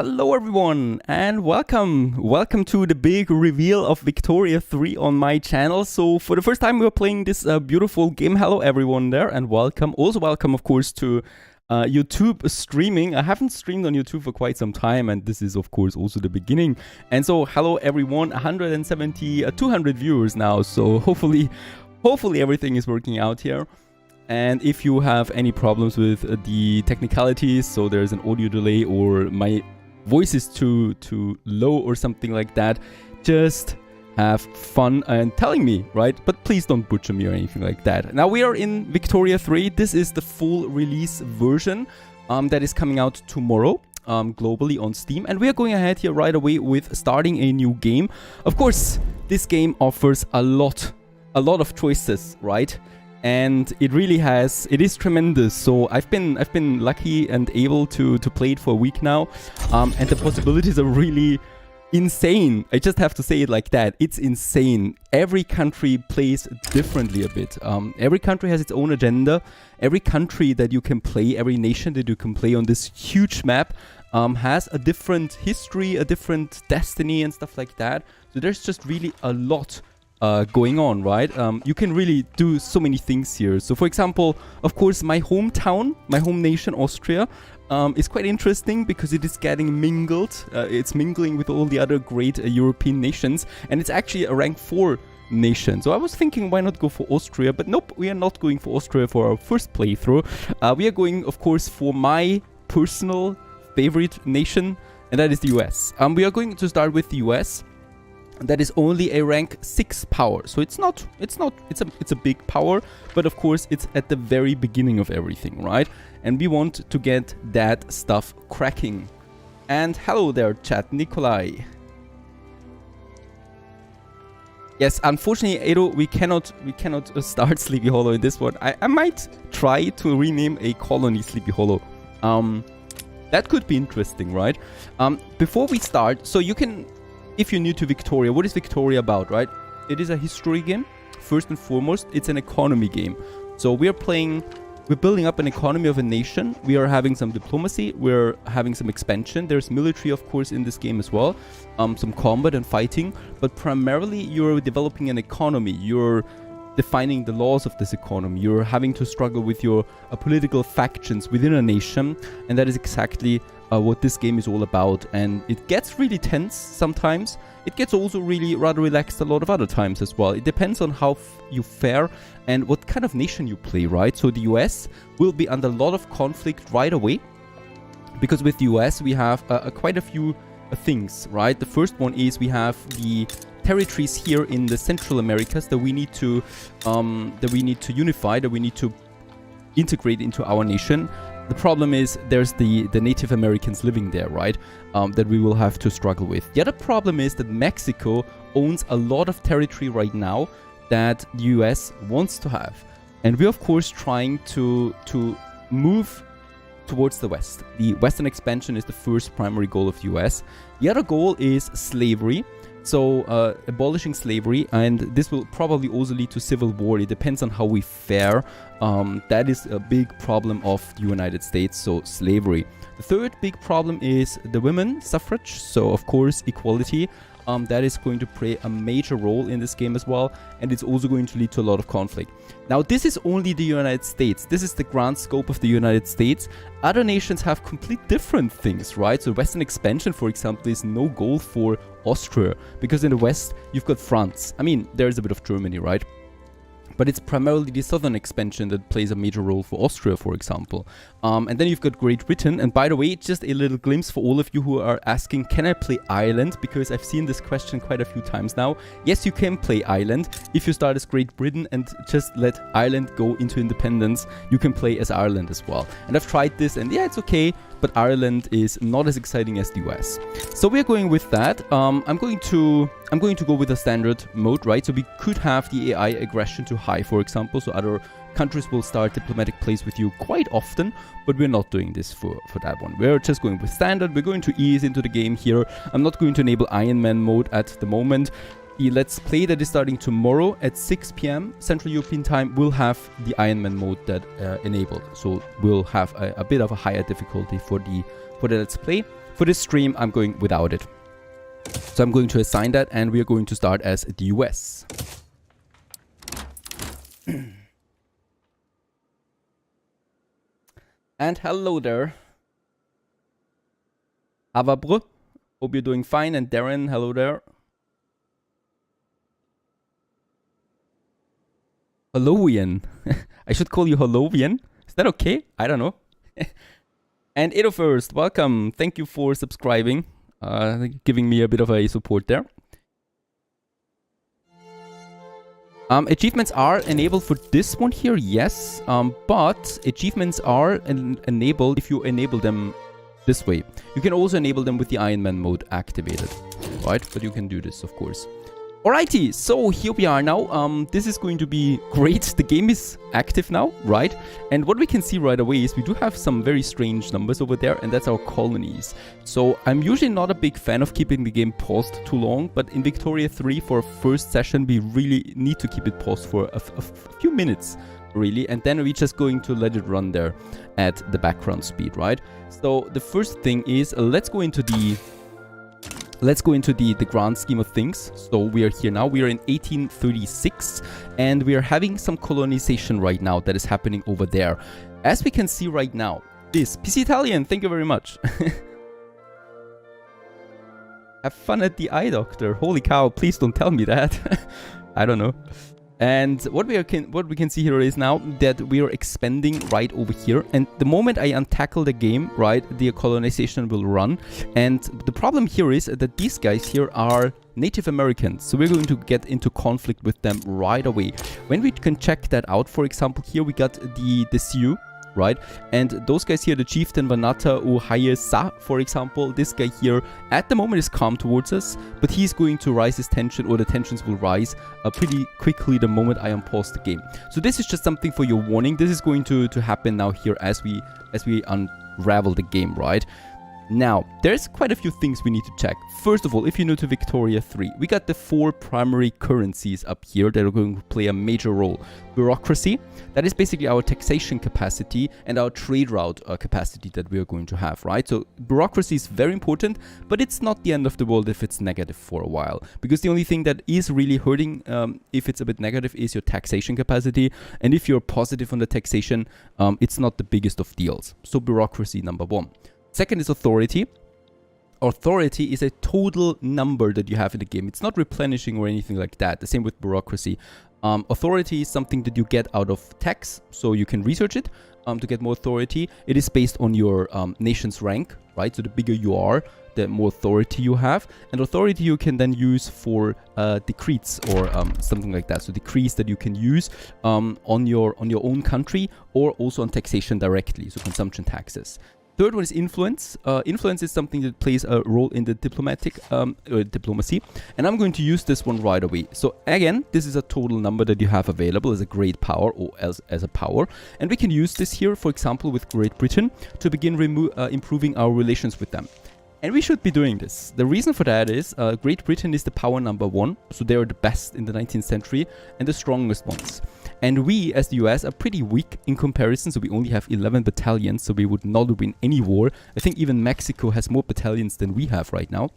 Hello everyone and welcome to the big reveal of Victoria 3 on my channel. So for the first time we're playing this beautiful game. Hello everyone there and welcome. Also welcome of course to YouTube streaming. I haven't streamed on YouTube for quite some time and this is of course also the beginning. And so hello everyone, 200 viewers now, so hopefully everything is working out here. And if you have any problems with the technicalities, so there's an audio delay or my voice is too low or something like that, just have fun and telling me, right? But please don't butcher me or anything like that. Now we are in Victoria 3. This is the full release version that is coming out tomorrow globally on Steam. And we are going ahead here right away with starting a new game. Of course, this game offers a lot of choices, right? And it is tremendous. So I've been lucky and able to play it for a week now, and the possibilities are really insane. I just have to say it like that. It's insane. Every country plays differently a bit. Every country has its own agenda. Every country that you can play, every nation that you can play on this huge map has a different history, a different destiny and stuff like that. So there's just really a lot going on, right? You can really do so many things here. So for example, of course, my hometown, my home nation, Austria, is quite interesting because it is getting mingled. It's mingling with all the other great European nations, and it's actually a rank 4 nation. So I was thinking, why not go for Austria? But nope, we are not going for Austria for our first playthrough. We are going, of course, for my personal favorite nation, and that is the US. We are going to start with the US. That is only a rank 6 power, so it's a big power, but of course it's at the very beginning of everything, right? And we want to get that stuff cracking. And hello there, chat, Nikolai. Yes, unfortunately, Edo, we cannot start Sleepy Hollow in this one. I might try to rename a colony Sleepy Hollow. That could be interesting, right? Before we start, so you can. If you're new to Victoria, what is Victoria about, right? It is a history game. First and foremost, it's an economy game. So we're building up an economy of a nation. We are having some diplomacy. We're having some expansion. There's military, of course, in this game as well. Some combat and fighting. But primarily, you're developing an economy. You're defining the laws of this economy. You're having to struggle with your political factions within a nation. And that is exactly what this game is all about. And it gets really tense sometimes. It gets also really rather relaxed a lot of other times as well. It depends on how you fare and what kind of nation you play, right? So the US will be under a lot of conflict right away, because with the US we have quite a few things, right? The first one is we have the territories here in the Central Americas that we need to unify, that we need to integrate into our nation. The problem is there's the Native Americans living there, right? That we will have to struggle with. The other problem is that Mexico owns a lot of territory right now that the US wants to have. And we're of course trying to move towards the west. The western expansion is the first primary goal of the US. The other goal is slavery. So abolishing slavery, and this will probably also lead to civil war. It depends on how we fare. That is a big problem of the United States, so slavery. The third big problem is the women suffrage, so of course equality. That is going to play a major role in this game as well, and it's also going to lead to a lot of conflict. Now, this is only the United States. This is the grand scope of the United States. Other nations have complete different things, right? So Western expansion, for example, is no goal for Austria, because in the West, you've got France. I mean, there's a bit of Germany, right? But it's primarily the southern expansion that plays a major role for Austria, for example. And then you've got Great Britain. And by the way, just a little glimpse for all of you who are asking, can I play Ireland? Because I've seen this question quite a few times now. Yes, you can play Ireland. If you start as Great Britain and just let Ireland go into independence, you can play as Ireland as well. And I've tried this and yeah, it's okay. But Ireland is not as exciting as the US. So we're going with that. I'm going to go with a standard mode, right? So we could have the AI aggression to high, for example. So other countries will start diplomatic plays with you quite often, but we're not doing this for that one. We're just going with standard. We're going to ease into the game here. I'm not going to enable Iron Man mode at the moment. The Let's Play that is starting tomorrow at 6 p.m. Central European Time will have the Iron Man mode that enabled. So we'll have a bit of a higher difficulty for the Let's Play. For this stream, I'm going without it. So I'm going to assign that, and we are going to start as the US. And hello there. Avabru. Hope you're doing fine. And Darren, hello there. Hallowian. I should call you Hallowian. Is that okay? I don't know. And Edo First, welcome. Thank you for subscribing. Giving me a bit of a support there. Achievements are enabled for this one here, yes. But achievements are enabled if you enable them this way. You can also enable them with the Iron Man mode activated, right? But you can do this, of course. Alrighty, so here we are now. This is going to be great. The game is active now, right? And what we can see right away is we do have some very strange numbers over there, and that's our colonies. So I'm usually not a big fan of keeping the game paused too long, but in Victoria 3 for a first session, we really need to keep it paused for a few minutes, really. And then we're just going to let it run there at the background speed, right? So the first thing is, let's go into the grand scheme of things. So we are here now. We are in 1836, and we are having some colonization right now that is happening over there. As we can see right now, this PC Italian, thank you very much. Have fun at the eye doctor. Holy cow, please don't tell me that. I don't know. And what we can see here is now that we are expanding right over here. And the moment I untackle the game, right, the colonization will run. And the problem here is that these guys here are Native Americans. So we're going to get into conflict with them right away. When we can check that out, for example, here we got the Sioux, right? And those guys here, the chieftain Vanata Uhayesa, for example, this guy here at the moment is calm towards us, but he's going to rise his tension, or the tensions will rise pretty quickly the moment I unpause the game. So this is just something for your warning. This is going to happen now here as we unravel the game, right? Now, there's quite a few things we need to check. First of all, if you're new to Victoria 3, we got the 4 primary currencies up here that are going to play a major role. Bureaucracy, that is basically our taxation capacity and our trade route capacity that we are going to have, right? So bureaucracy is very important, but it's not the end of the world if it's negative for a while. Because the only thing that is really hurting if it's a bit negative is your taxation capacity. And if you're positive on the taxation, it's not the biggest of deals. So bureaucracy, number 1. Second is authority. Authority is a total number that you have in the game. It's not replenishing or anything like that. The same with bureaucracy. Authority is something that you get out of tax, so you can research it to get more authority. It is based on your nation's rank, right? So the bigger you are, the more authority you have. And authority you can then use for decrees or something like that. So decrees that you can use on your own country, or also on taxation directly, so consumption taxes. Third one is influence. Influence is something that plays a role in the diplomacy. And I'm going to use this one right away. So again, this is a total number that you have available as a great power, or as a power. And we can use this here, for example, with Great Britain to begin improving our relations with them. And we should be doing this. The reason for that is Great Britain is the power number 1. So they are the best in the 19th century and the strongest ones. And we, as the US, are pretty weak in comparison. So we only have 11 battalions. So we would not win any war. I think even Mexico has more battalions than we have right now.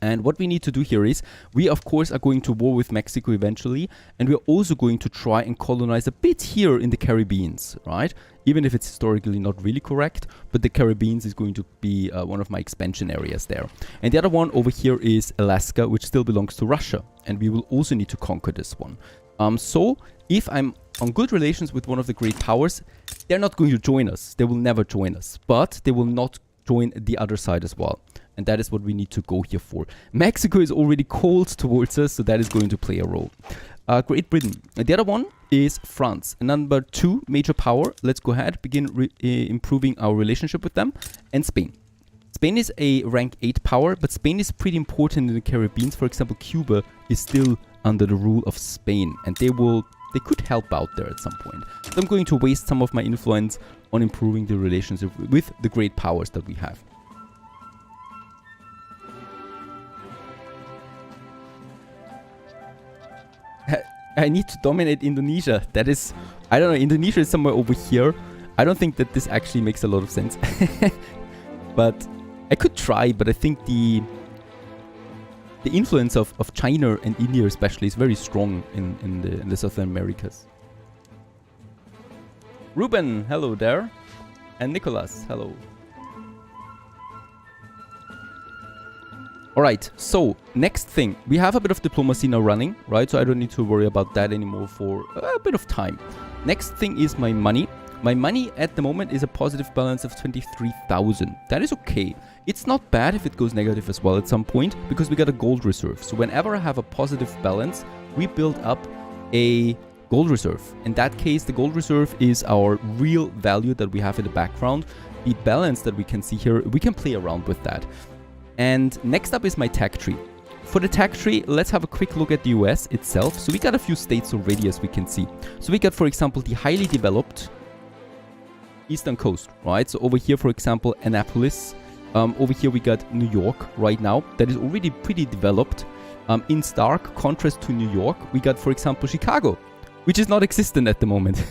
And what we need to do here is, we of course are going to war with Mexico eventually, and we're also going to try and colonize a bit here in the Caribbean, right? Even if it's historically not really correct, but the Caribbean is going to be one of my expansion areas there. And the other one over here is Alaska, which still belongs to Russia, and we will also need to conquer this one. So if I'm on good relations with one of the great powers, they're not going to join us. They will never join us, but they will not join the other side as well. And that is what we need to go here for. Mexico is already cold towards us, so that is going to play a role. Great Britain. The other one is France. Number 2 major power. Let's go ahead, begin improving our relationship with them. And Spain. Spain is a rank 8 power, but Spain is pretty important in the Caribbean. For example, Cuba is still under the rule of Spain, and they could help out there at some point. So I'm going to waste some of my influence on improving the relationship with the great powers that we have. I need to dominate Indonesia. That is, I don't know, Indonesia is somewhere over here. I don't think that this actually makes a lot of sense. But I could try, but I think the influence of China and India especially is very strong in the Southern Americas. Ruben, hello there. And Nicholas, hello. Alright, so next thing. We have a bit of diplomacy now running, right? So I don't need to worry about that anymore for a bit of time. Next thing is my money. My money at the moment is a positive balance of 23,000. That is okay. It's not bad if it goes negative as well at some point, because we got a gold reserve. So whenever I have a positive balance, we build up a gold reserve. In that case, the gold reserve is our real value that we have in the background. The balance that we can see here, we can play around with that. And next up is my tech tree. For the tech tree, let's have a quick look at the US itself. So we got a few states already, as we can see. So we got, for example, the highly developed eastern coast, right? So over here, for example, Annapolis. Over here we got New York right now. That is already pretty developed. In stark contrast to New York, we got, for example, Chicago, which is not existent at the moment.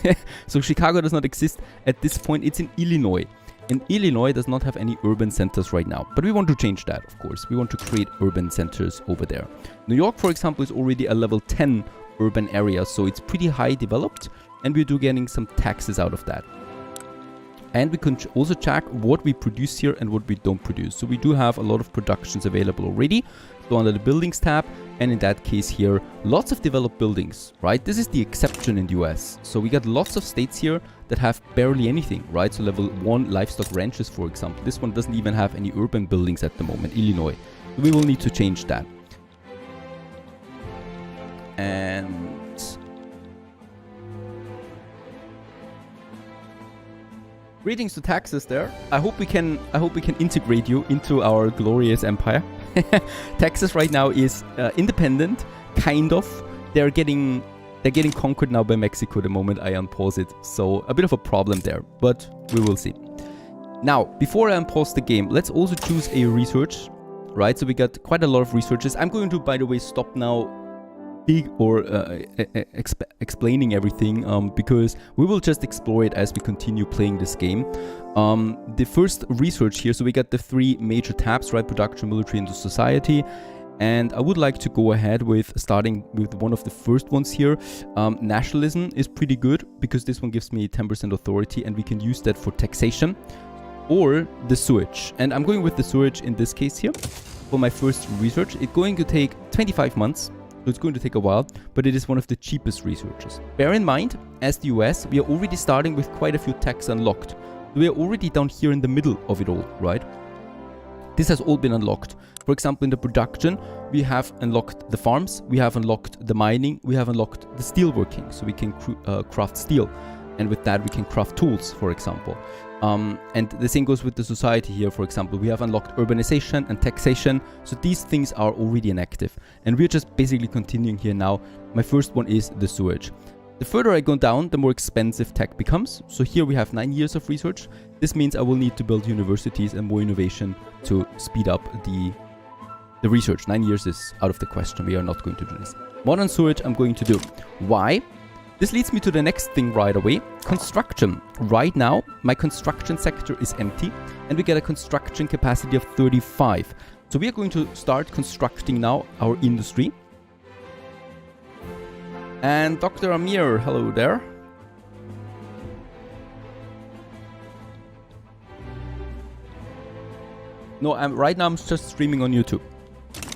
So Chicago does not exist at this point. It's in Illinois. And Illinois does not have any urban centers right now. But we want to change that, of course. We want to create urban centers over there. New York, for example, is already a level 10 urban area. So it's pretty high developed. And we're getting some taxes out of that. And we can also check what we produce here and what we don't produce. So we do have a lot of productions available already. So under the buildings tab, and in that case here, lots of developed buildings, right? This is the exception in the US. So we got lots of states here that have barely anything, right? So level 1 livestock ranches, for example. This one doesn't even have any urban buildings at the moment, Illinois. So we will need to change that. And greetings to Texas there. I hope we can integrate you into our glorious empire. Texas right now is independent, kind of. They're getting conquered now by Mexico the moment I unpause it. So a bit of a problem there, but we will see. Now, before I unpause the game, let's also choose a research, right? So we got quite a lot of researches. I'm going to, by the way, stop now big or explaining everything because we will just explore it as we continue playing this game. The first research here, so we got the 3 major tabs, right? Production, military, and society. And I would like to go ahead with starting with one of the first ones here. Nationalism is pretty good because this one gives me 10% authority and we can use that for taxation. Or the sewage. And I'm going with the sewage in this case here for my first research. It's going to take 25 months. So it's going to take a while, but it is one of the cheapest researches. Bear in mind, as the US, we are already starting with quite a few techs unlocked. We are already down here in the middle of it all, right? This has all been unlocked. For example, in the production, we have unlocked the farms, we have unlocked the mining, we have unlocked the steelworking, so we can craft steel. And with that, we can craft tools, for example. And the same goes with the society here, for example. We have unlocked urbanization and taxation. So these things are already inactive. And we're just basically continuing here now. My first one is the sewage. The further I go down, the more expensive tech becomes. So here we have 9 years of research. This means I will need to build universities and more innovation to speed up the research. 9 years is out of the question. We are not going to do this. Modern sewage I'm going to do. Why? This leads me to the next thing right away. Construction. Right now, my construction sector is empty and we get a construction capacity of 35. So we are going to start constructing now our industry. And Dr. Amir, hello there. No, right now I'm just streaming on YouTube.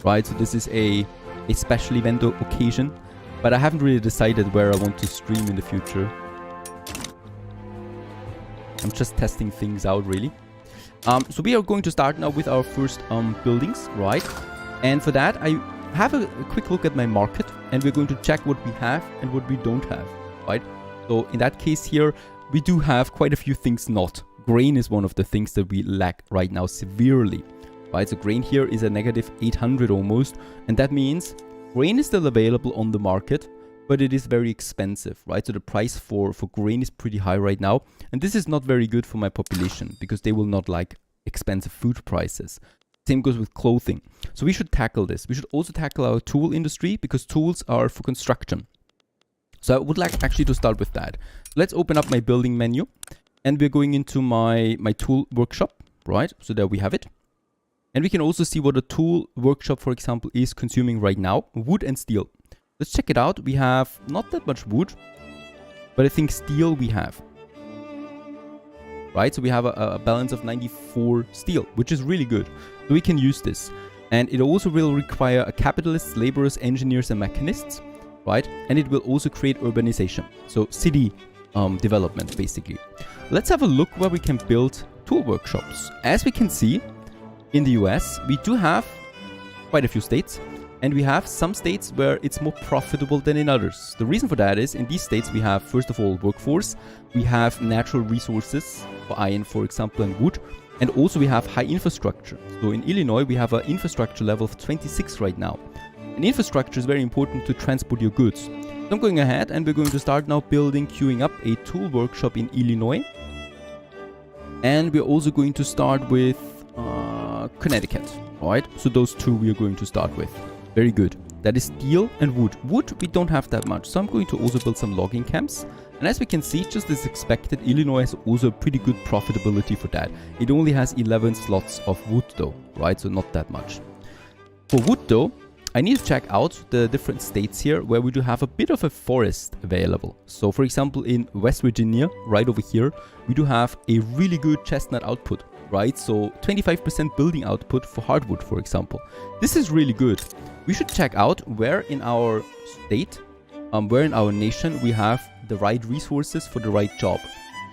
Right, so this is a special event occasion. But I haven't really decided where I want to stream in the future. I'm just testing things out, really. So we are going to start now with our first buildings, right? And for that, I have a quick look at my market. And we're going to check what we have and what we don't have, right? So in that case here, we do have quite a few things not. Grain is one of the things that we lack right now severely, right? So grain here is a negative 800 almost. And that means grain is still available on the market, but it is very expensive, right? So the price for grain is pretty high right now. And this is not very good for my population because they will not like expensive food prices. Same goes with clothing. So we should tackle this. We should also tackle our tool industry because tools are for construction. So I would like actually to start with that. Let's open up my building menu and we're going into my tool workshop, right? So there we have it. And we can also see what a tool workshop, for example, is consuming right now. Wood and steel. Let's check it out. We have not that much wood, but I think steel we have. Right, so we have a balance of 94 steel, which is really good. So we can use this. And it also will require a capitalists, laborers, engineers, and mechanists. Right, and it will also create urbanization. So city development, basically. Let's have a look where we can build tool workshops. As we can see, in the US, we do have quite a few states, and we have some states where it's more profitable than in others. The reason for that is in these states we have, first of all, workforce, we have natural resources for iron, for example, and wood, and also we have high infrastructure. So in Illinois, we have an infrastructure level of 26 right now. And infrastructure is very important to transport your goods. So I'm going ahead and we're going to start now queuing up a tool workshop in Illinois. And we're also going to start with Connecticut, alright? So those two we are going to start with. Very good. That is steel and wood. Wood, we don't have that much, so I'm going to also build some logging camps. And as we can see, just as expected, Illinois has also a pretty good profitability for that. It only has 11 slots of wood though, right? So not that much. For wood though, I need to check out the different states here where we do have a bit of a forest available. So for example, in West Virginia, right over here, we do have a really good chestnut output. Right, so 25% building output for hardwood, for example. This is really good. We should check out where in our state, where in our nation we have the right resources for the right job.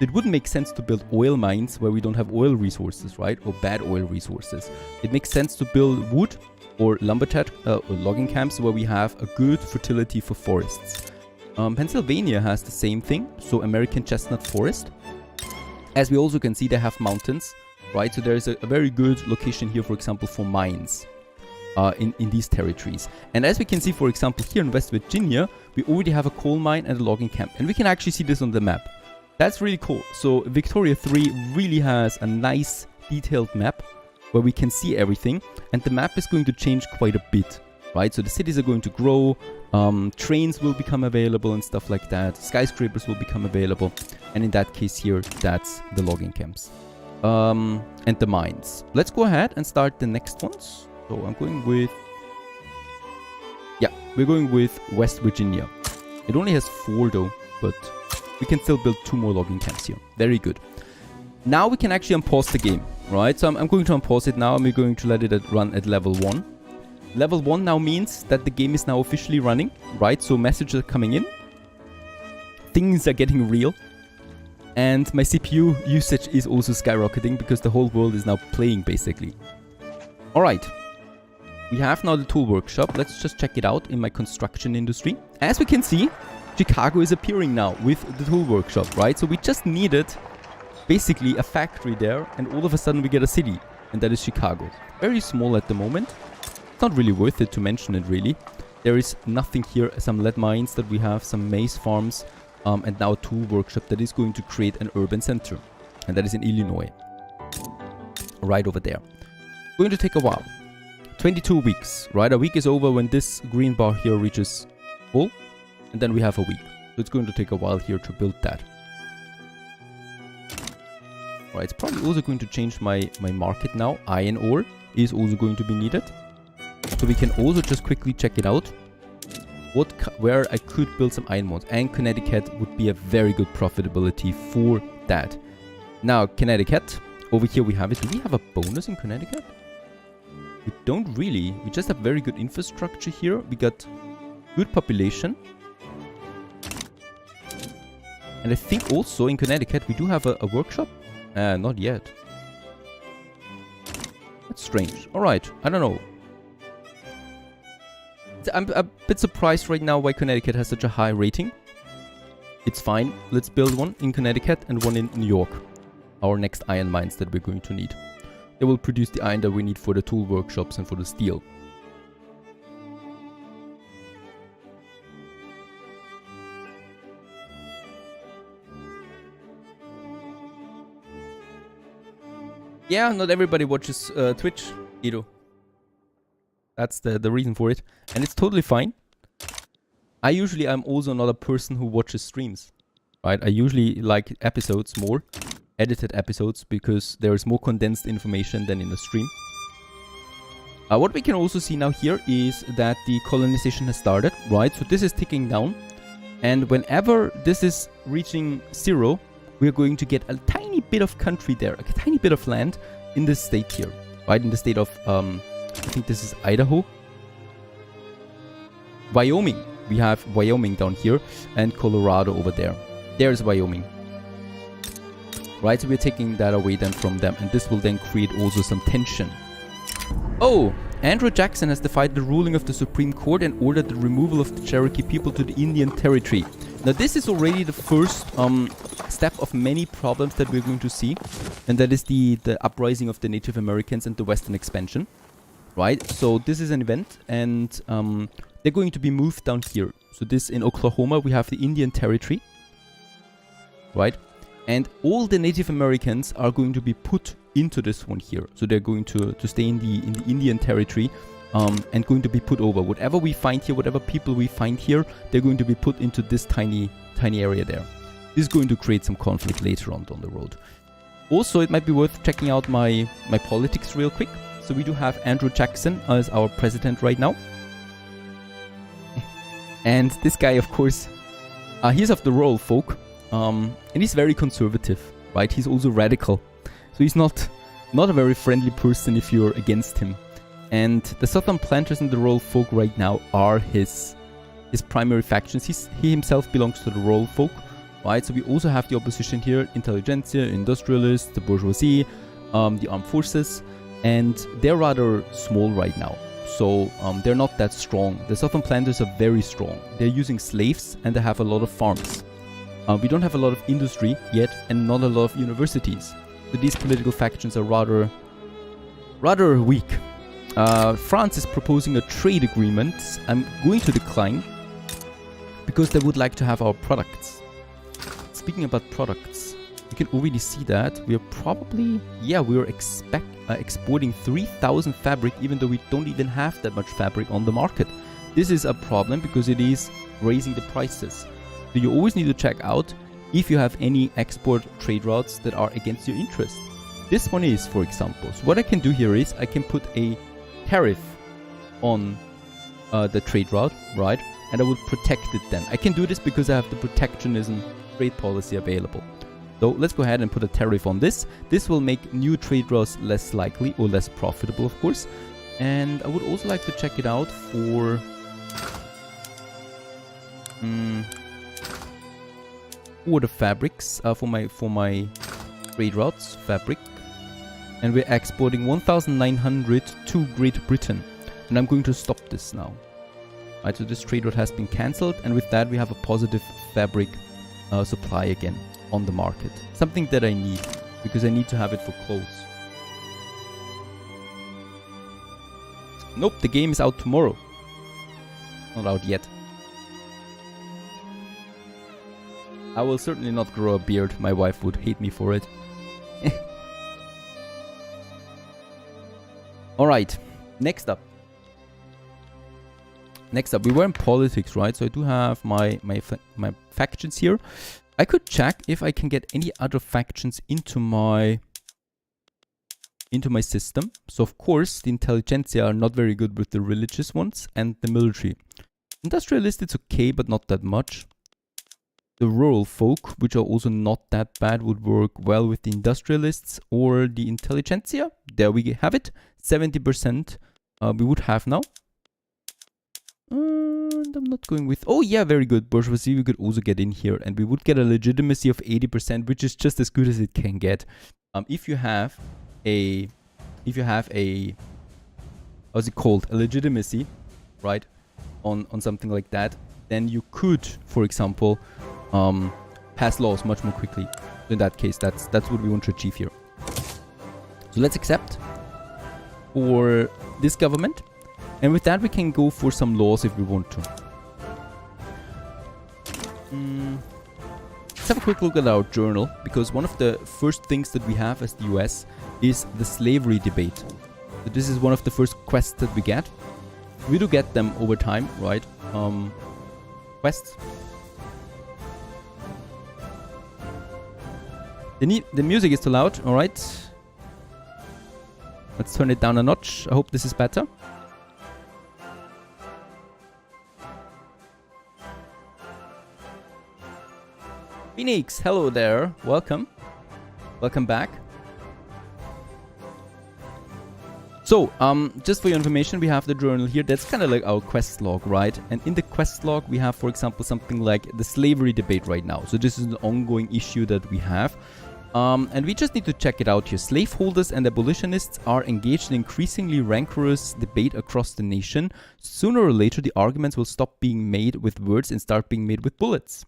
It wouldn't make sense to build oil mines where we don't have oil resources, right? Or bad oil resources. It makes sense to build wood or lumberjack or logging camps where we have a good fertility for forests. Pennsylvania has the same thing, so American chestnut forest. As we also can see, they have mountains. Right, so there's a very good location here, for example, for mines in these territories. And as we can see, for example, here in West Virginia, we already have a coal mine and a logging camp. And we can actually see this on the map. That's really cool. So Victoria 3 really has a nice detailed map where we can see everything. And the map is going to change quite a bit. Right, so the cities are going to grow, trains will become available and stuff like that. Skyscrapers will become available. And in that case here, that's the logging camps. And the mines. Let's go ahead and start the next ones. So I'm going with... Yeah, we're going with West Virginia. It only has 4 though, but we can still build 2 more logging camps here. Very good. Now we can actually unpause the game, right? So I'm going to unpause it now and we're going to let it run at level 1. Level 1 now means that the game is now officially running, right? So messages are coming in. Things are getting real. And my CPU usage is also skyrocketing because the whole world is now playing, basically. Alright. We have now the tool workshop. Let's just check it out in my construction industry. As we can see, Chicago is appearing now with the tool workshop, right? So we just needed basically a factory there, and all of a sudden we get a city. And that is Chicago. Very small at the moment. It's not really worth it to mention it, really. There is nothing here. Some lead mines that we have, some maize farms. And now a tool workshop that is going to create an urban center. And that is in Illinois. Right over there. Going to take a while. 22 weeks, right? A week is over when this green bar here reaches full. And then we have a week. So it's going to take a while here to build that. Right, it's probably also going to change my market now. Iron ore is also going to be needed. So we can also just quickly check it out. Where I could build some iron modes, and Connecticut would be a very good profitability for that. Now Connecticut, over here we have it. Do we have a bonus in Connecticut? We don't really. We just have very good infrastructure here. We got good population. And I think also in Connecticut we do have a workshop. Not yet. That's strange. Alright, I don't know. I'm a bit surprised right now why Connecticut has such a high rating. It's fine. Let's build one in Connecticut and one in New York. Our next iron mines that we're going to need. They will produce the iron that we need for the tool workshops and for the steel. Yeah, not everybody watches Twitch, Guido. That's the reason for it. And it's totally fine. I'm also not a person who watches streams. Right? I usually like episodes more. Edited episodes, because there is more condensed information than in a stream. What we can also see now here is that the colonization has started, right? So this is ticking down. And whenever this is reaching 0, we're going to get a tiny bit of country there, a tiny bit of land in this state here, right? In the state of, I think this is Idaho. Wyoming. We have Wyoming down here and Colorado over there. There's Wyoming. Right, so we're taking that away then from them, and this will then create also some tension. Oh, Andrew Jackson has defied the ruling of the Supreme Court and ordered the removal of the Cherokee people to the Indian Territory. Now this is already the first step of many problems that we're going to see, and that is the uprising of the Native Americans and the Western expansion. Right, so this is an event, and they're going to be moved down here. So this in Oklahoma, we have the Indian Territory. Right? And all the Native Americans are going to be put into this one here. So they're going to stay in the Indian Territory and going to be put over. Whatever we find here, whatever people we find here, they're going to be put into this tiny area there. This is going to create some conflict later on down the road. Also, it might be worth checking out my politics real quick. So we do have Andrew Jackson as our president right now. And this guy, of course, he's of the rural folk. And he's very conservative, right? He's also radical. So he's not a very friendly person if you're against him. And the Southern Planters and the rural folk right now are his primary factions. He himself belongs to the rural folk, right? So we also have the opposition here, intelligentsia, industrialists, the bourgeoisie, the armed forces, and they're rather small right now. So they're not that strong. The Southern Planters are very strong. They're using slaves and they have a lot of farms. We don't have a lot of industry yet and not a lot of universities. So these political factions are rather weak. France is proposing a trade agreement. I'm going to decline because they would like to have our products. Speaking about products, you can already see that we are probably, we are exporting 3,000 fabric even though we don't even have that much fabric on the market. This is a problem because it is raising the prices. So you always need to check out if you have any export trade routes that are against your interest. This one is, for example. So what I can do here is I can put a tariff on the trade route, right? And I will protect it then. I can do this because I have the protectionism trade policy available. So let's go ahead and put a tariff on this. This will make new trade routes less likely or less profitable, of course. And I would also like to check it out for... for the fabrics, for my trade routes, fabric. And we're exporting 1,900 to Great Britain. And I'm going to stop this now. Right, so this trade route has been cancelled, and with that we have a positive fabric supply again on the market. Something that I need, because I need to have it for clothes. Nope, the game is out tomorrow. Not out yet. I will certainly not grow a beard. My wife would hate me for it. Alright, next up. We were in politics, right? So I do have my factions here. I could check if I can get any other factions into my system. So of course, the intelligentsia are not very good with the religious ones and the military. Industrialist, it's okay, but not that much. The rural folk, which are also not that bad, would work well with the industrialists or the intelligentsia. There we have it. 70% we would have now. And I'm not going with... Oh yeah, very good. Bourgeoisie we could also get in here. And we would get a legitimacy of 80%, which is just as good as it can get. If you have a... How's it called? A legitimacy, right? On something like that. Then you could, for example... pass laws much more quickly. In that case, that's what we want to achieve here. So let's accept for this government, and with that we can go for some laws if we want to. Let's have a quick look at our journal, because one of the first things that we have as the US is the slavery debate. So this is one of the first quests that we get. We do get them over time, right? Quests. The music is too loud, alright. Let's turn it down a notch. I hope this is better. Phoenix, hello there. Welcome. Welcome back. So, just for your information, we have the journal here. That's kind of like our quest log, right? And in the quest log, we have, for example, something like the slavery debate right now. So this is an ongoing issue that we have. And we just need to check it out here. Slaveholders and abolitionists are engaged in increasingly rancorous debate across the nation. Sooner or later, the arguments will stop being made with words and start being made with bullets.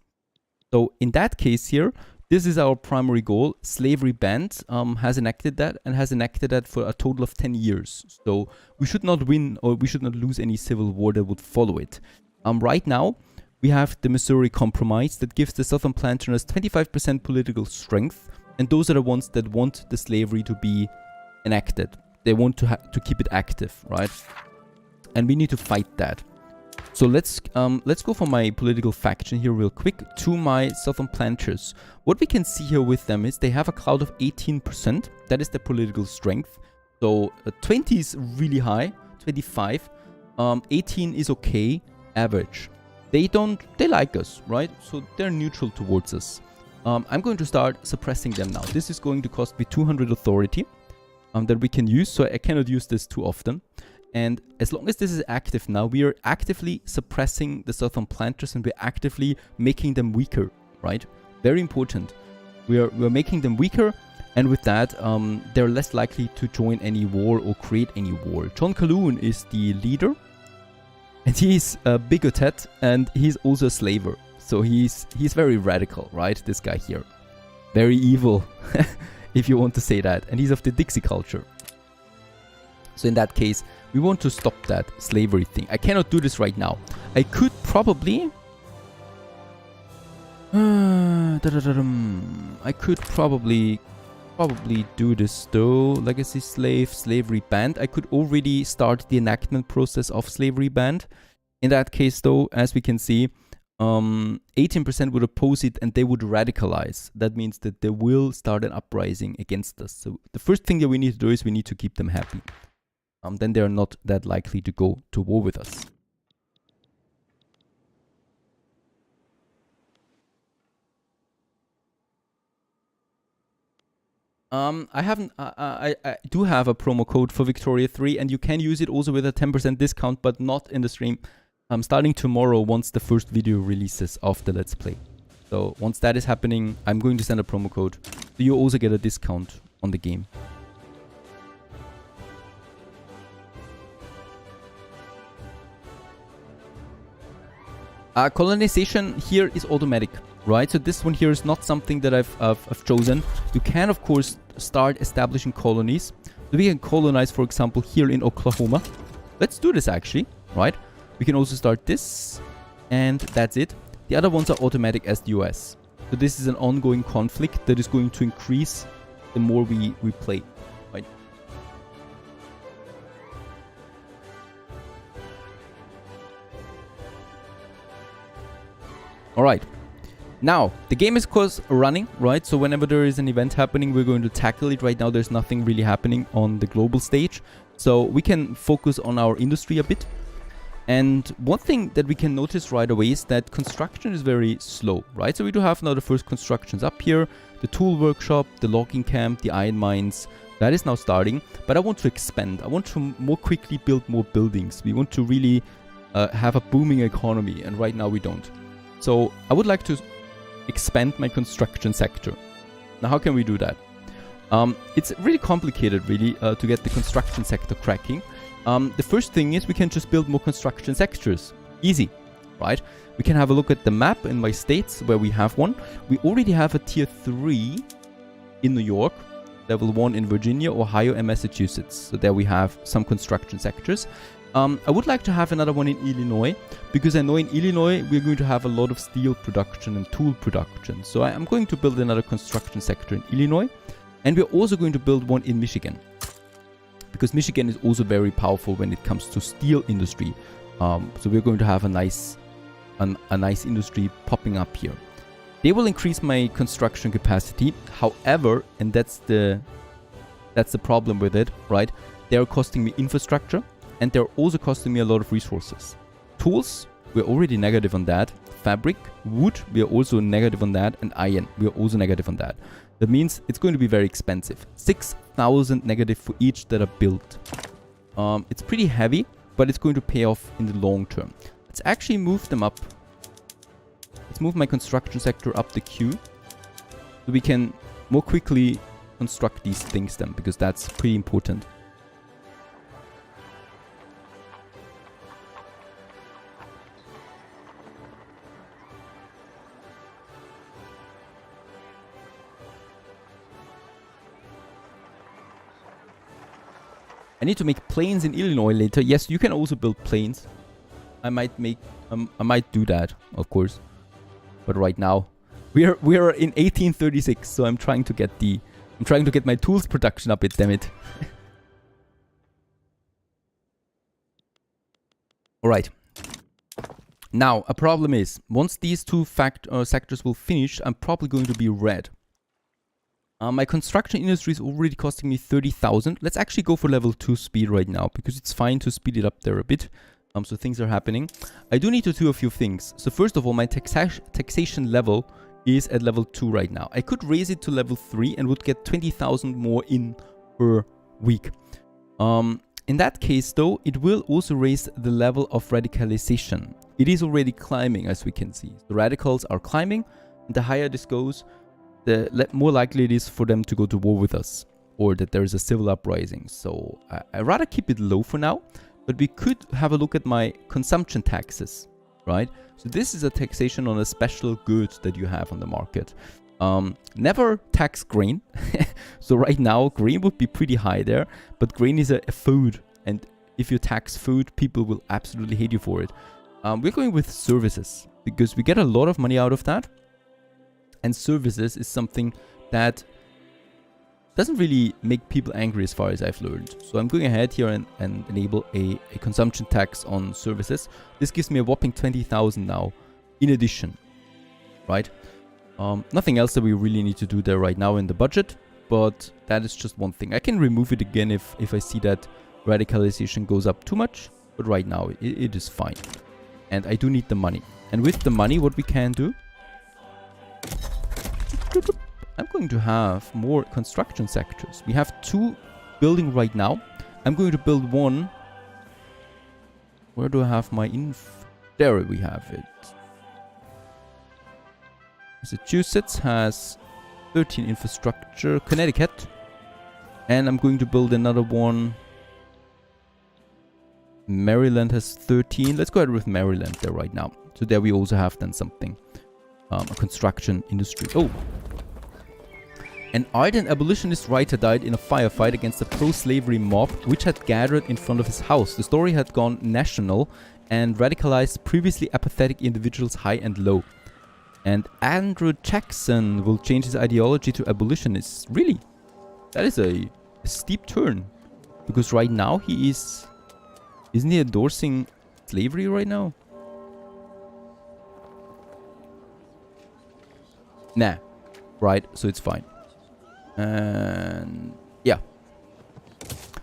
So in that case here, this is our primary goal. Slavery banned has enacted that and has enacted that for a total of 10 years. So we should not win or we should not lose any civil war that would follow it. Right now, we have the Missouri Compromise that gives the Southern planters 25% political strength. And those are the ones that want the slavery to be enacted. They want to keep it active, right? And we need to fight that. So let's go for my political faction here real quick to my Southern planters. What we can see here with them is they have a clout of 18%. That is their political strength. So 20 is really high, 25. 18 is okay, average. They like us, right? So they're neutral towards us. I'm going to start suppressing them now. This is going to cost me 200 authority that we can use. So I cannot use this too often. And as long as this is active now, we are actively suppressing the Southern planters and we're actively making them weaker, right? Very important. We're making them weaker, and with that, they're less likely to join any war or create any war. John Calhoun is the leader, and he's bigoted, and he's also a slaver. So he's very radical, right? This guy here. Very evil, if you want to say that. And he's of the Dixie culture. So in that case, we want to stop that slavery thing. I cannot do this right now. I could probably... I could probably do this though. Legacy slave, slavery banned. I could already start the enactment process of slavery banned. In that case though, as we can see, 18% would oppose it and they would radicalize. That means that they will start an uprising against us. So the first thing that we need to do is we need to keep them happy. Then they are not that likely to go to war with us. I do have a promo code for Victoria 3, and you can use it also with a 10% discount, but not in the stream. Starting tomorrow, once the first video releases of the Let's Play. So once that is happening, I'm going to send a promo code. So you also get a discount on the game. Colonization here is automatic, right? So this one here is not something that I've chosen. You can, of course, start establishing colonies. So we can colonize, for example, here in Oklahoma. Let's do this actually, right? We can also start this, and that's it. The other ones are automatic as the US. So this is an ongoing conflict that is going to increase the more we play, right? Alright, now the game is of course running, right? So whenever there is an event happening, we're going to tackle it. Right now there's nothing really happening on the global stage, so we can focus on our industry a bit. And one thing that we can notice right away is that construction is very slow, right? So we do have now the first constructions up here, the tool workshop, the logging camp, the iron mines. That is now starting, but I want to expand. I want to more quickly build more buildings. We want to really have a booming economy, and right now we don't. So I would like to expand my construction sector. Now, how can we do that? It's really complicated, really, to get the construction sector cracking. The first thing is we can just build more construction sectors. Easy, right? We can have a look at the map in my states where we have one. We already have a tier 3 in New York, level 1 in Virginia, Ohio, and Massachusetts. So there we have some construction sectors. I would like to have another one in Illinois, because I know in Illinois we're going to have a lot of steel production and tool production. So I'm going to build another construction sector in Illinois, and we're also going to build one in Michigan, because Michigan is also very powerful when it comes to steel industry. So we're going to have a nice industry popping up here. They will increase my construction capacity. However, and that's the problem with it, right? They are costing me infrastructure, and they're also costing me a lot of resources. Tools, we're already negative on that. fabric. Wood, we are also negative on that. And iron, we are also negative on that. That means it's going to be very expensive. 6,000 negative for each that are built. It's pretty heavy, but it's going to pay off in the long term. Let's actually move them up. Let's move my construction sector up the queue. So we can more quickly construct these things then, because that's pretty important. I need to make planes in Illinois later. Yes, you can also build planes. I might do that, of course. But right now, we are in 1836, so I'm trying to get my tools production up. Damn it. All right. Now, a problem is once these two sectors will finish, I'm probably going to be red. My construction industry is already costing me 30,000. Let's actually go for level 2 speed right now, because it's fine to speed it up there a bit. So things are happening. I do need to do a few things. So first of all, my taxation level is at level 2 right now. I could raise it to level 3 and would get 20,000 more in per week. In that case though, it will also raise the level of radicalization. It is already climbing, as we can see. The radicals are climbing, and the higher this goes, the more likely it is for them to go to war with us, or that there is a civil uprising. So I rather keep it low for now, but we could have a look at my consumption taxes, right? So this is a taxation on a special good that you have on the market. Never tax grain. So right now grain would be pretty high there, but grain is a food, and if you tax food, people will absolutely hate you for it. We're going with services because we get a lot of money out of that. And services is something that doesn't really make people angry as far as I've learned. So I'm going ahead here and enable a consumption tax on services. This gives me a whopping 20,000 now in addition, right? Nothing else that we really need to do there right now in the budget, but that is just one thing. I can remove it again if I see that radicalization goes up too much, but right now it is fine. And I do need the money. And with the money, what we can do, I'm going to have more construction sectors. We have 2 building right now. I'm going to build one. Where do I have my There we have it. Massachusetts has 13 infrastructure. Connecticut. And I'm going to build another one. Maryland has 13. Let's go ahead with Maryland there right now. So there we also have then something. A construction industry. Oh. An ardent abolitionist writer died in a firefight against a pro-slavery mob which had gathered in front of his house. The story had gone national and radicalized previously apathetic individuals high and low. And Andrew Jackson will change his ideology to abolitionists. Really? That is a steep turn. Because right now he is... Isn't he endorsing slavery right now? Nah. Right, so it's fine. And yeah.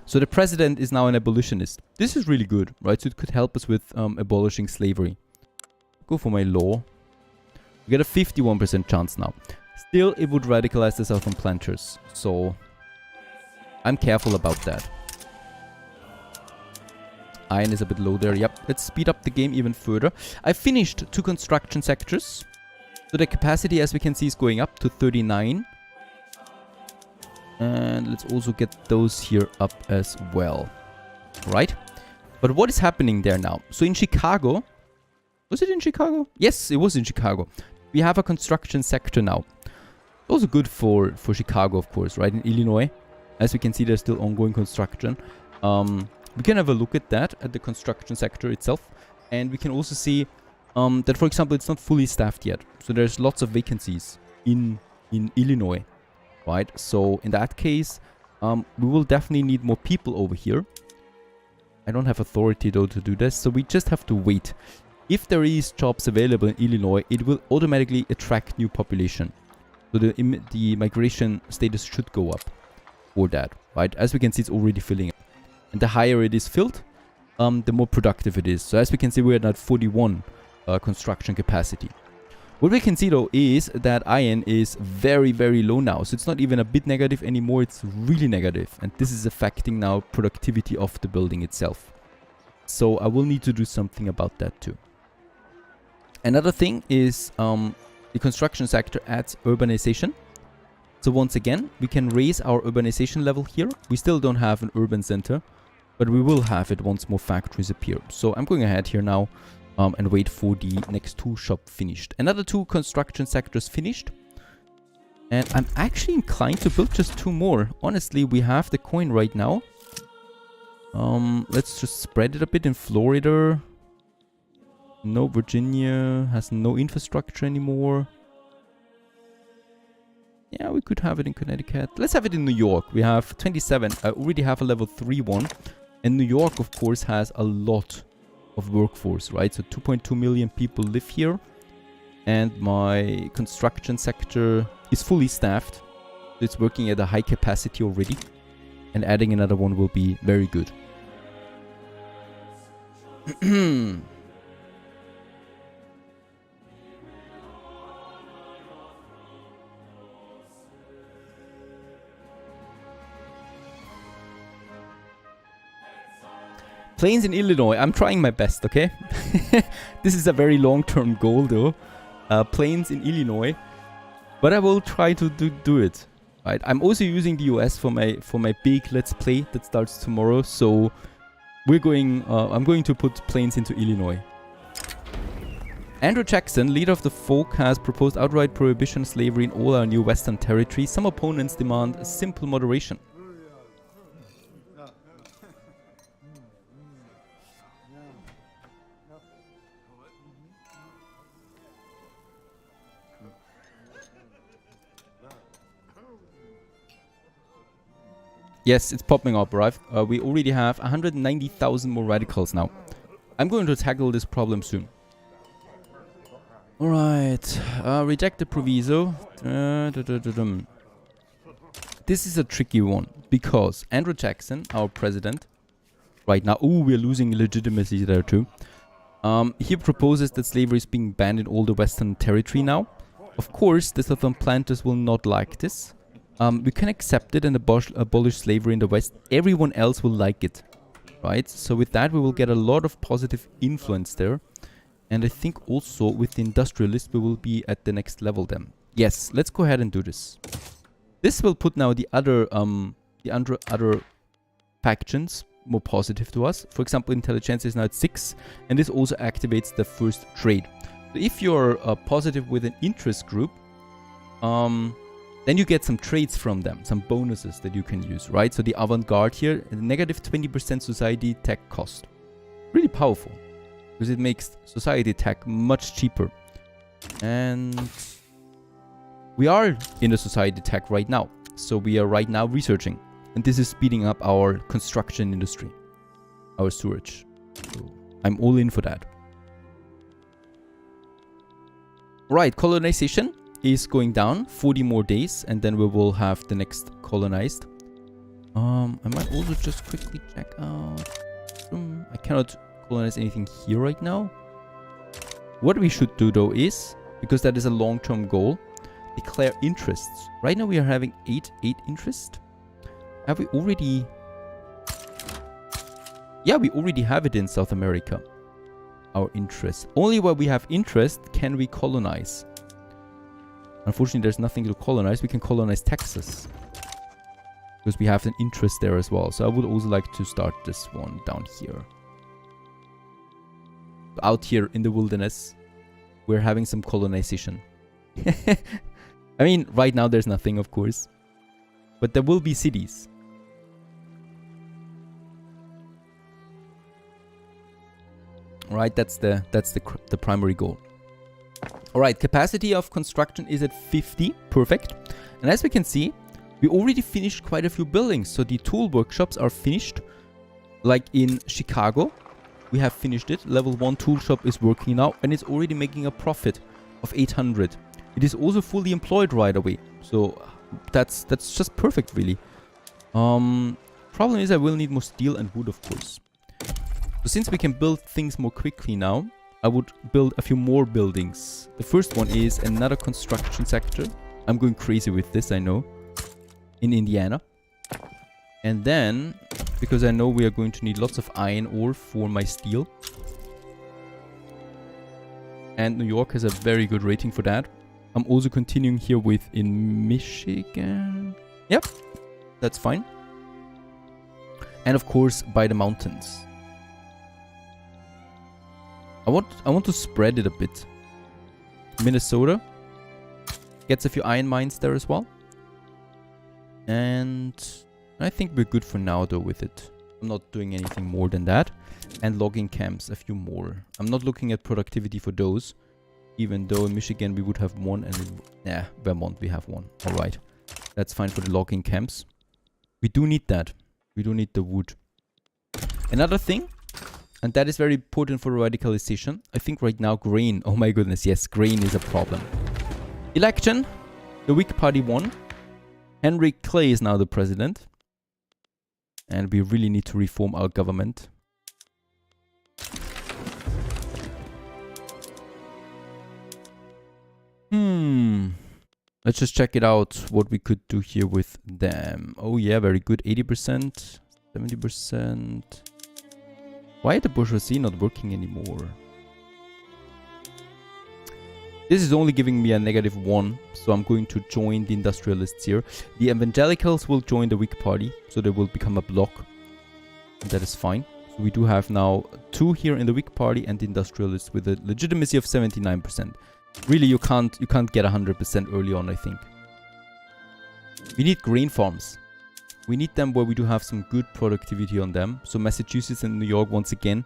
So the president is now an abolitionist. This is really good, right? So it could help us with abolishing slavery. Go for my law. We get a 51% chance now. Still, it would radicalize the southern planters. So I'm careful about that. Iron is a bit low there. Yep. Let's speed up the game even further. I finished 2 construction sectors. So the capacity, as we can see, is going up to 39. And let's also get those here up as well. Right? But what is happening there now? So in Chicago... Was it in Chicago? Yes, it was in Chicago. We have a construction sector now. Also good for Chicago, of course, right? In Illinois. As we can see, there's still ongoing construction. We can have a look at that, at the construction sector itself. And we can also see that, for example, it's not fully staffed yet. So there's lots of vacancies in Illinois. Right, so in that case, we will definitely need more people over here. I don't have authority though to do this, so we just have to wait. If there is jobs available in Illinois, it will automatically attract new population. So the migration status should go up for that, right? As we can see, it's already filling up. And the higher it is filled, the more productive it is. So as we can see, we're at 41. construction capacity. What we can see though is that iron is very, very low now. So it's not even a bit negative anymore. It's really negative. And this is affecting now productivity of the building itself. So I will need to do something about that too. Another thing is the construction sector adds urbanization. So once again, we can raise our urbanization level here. We still don't have an urban center, but we will have it once more factories appear. So I'm going ahead here now and wait for the next tool shop finished. Another 2 construction sectors finished. And I'm actually inclined to build just 2 more. Honestly, we have the coin right now. Let's just spread it a bit in Florida. No, Virginia has no infrastructure anymore. Yeah, we could have it in Connecticut. Let's have it in New York. We have 27. I already have a level 3 one. And New York, of course, has a lot of workforce, right? So 2.2 million people live here. And my construction sector is fully staffed. So it's working at a high capacity already. And adding another one will be very good. Plains in Illinois. I'm trying my best, okay? This is a very long-term goal, though. Plains in Illinois. But I will try to do it. Right? I'm also using the US for my big Let's Play that starts tomorrow. So we're going. I'm going to put Plains into Illinois. Andrew Jackson, leader of the folk, has proposed outright prohibition of slavery in all our new Western territories. Some opponents demand a simple moderation. Yes, it's popping up, right? We already have 190,000 more radicals now. I'm going to tackle this problem soon. Alright. Reject the proviso. This is a tricky one. Because Andrew Jackson, our president, right now... Oh, we're losing legitimacy there too. He proposes that slavery is being banned in all the Western territory now. Of course, the Southern planters will not like this. We can accept it and abolish slavery in the West. Everyone else will like it, right? So with that, we will get a lot of positive influence there. And I think also with the industrialists, we will be at the next level then. Yes, let's go ahead and do this. This will put now the other factions more positive to us. For example, intelligence is now at 6, and this also activates the first trade. So if you're positive with an interest group, then you get some trades from them, some bonuses that you can use, right? So the avant-garde here, a negative 20% society tech cost. Really powerful, because it makes society tech much cheaper. And we are in the society tech right now. So we are right now researching. And this is speeding up our construction industry, our sewage. So I'm all in for that. Right, colonization is going down 40 more days, and then we will have the next colonized. I might also just quickly check out. I cannot colonize anything here right now. What we should do though is, because that is a long-term goal, declare interests. Right now we are having 8 interest. Have we already... Yeah, we already have it in South America. Our interest. Only where we have interest can we colonize. Unfortunately, there's nothing to colonize. We can colonize Texas, because we have an interest there as well. So I would also like to start this one down here. Out here in the wilderness, we're having some colonization. I mean, right now there's nothing, of course. But there will be cities. Alright, that's the primary goal. Alright, capacity of construction is at 50. Perfect. And as we can see, we already finished quite a few buildings. So the tool workshops are finished. Like in Chicago, we have finished it. Level 1 tool shop is working now, and it's already making a profit of 800. It is also fully employed right away. So that's just perfect, really. Problem is I will need more steel and wood, of course. So since we can build things more quickly now, I would build a few more buildings. The first one is another construction sector. I'm going crazy with this, I know. In Indiana. And then, because I know we are going to need lots of iron ore for my steel. And New York has a very good rating for that. I'm also continuing here with in Michigan. Yep, that's fine. And of course, by the mountains. I want to spread it a bit. Minnesota gets a few iron mines there as well. And I think we're good for now though with it. I'm not doing anything more than that. And logging camps, a few more. I'm not looking at productivity for those. Even though in Michigan we would have one and in Vermont we have one. Alright. That's fine for the logging camps. We do need that. We do need the wood. Another thing, and that is very important for radicalization. I think right now grain. Oh my goodness, yes, grain is a problem. Election. The Whig Party won. Henry Clay is now the president. And we really need to reform our government. Let's just check it out, what we could do here with them. Oh yeah, very good. 80%, 70%. Why is the bourgeoisie not working anymore? This is only giving me a -1, so I'm going to join the industrialists here. The evangelicals will join the Whig Party, so they will become a bloc. And that is fine. So we do have now 2 here in the Whig Party and the industrialists with a legitimacy of 79%. Really, you can't get 100% early on, I think. We need grain farms. We need them where we do have some good productivity on them. So Massachusetts and New York once again.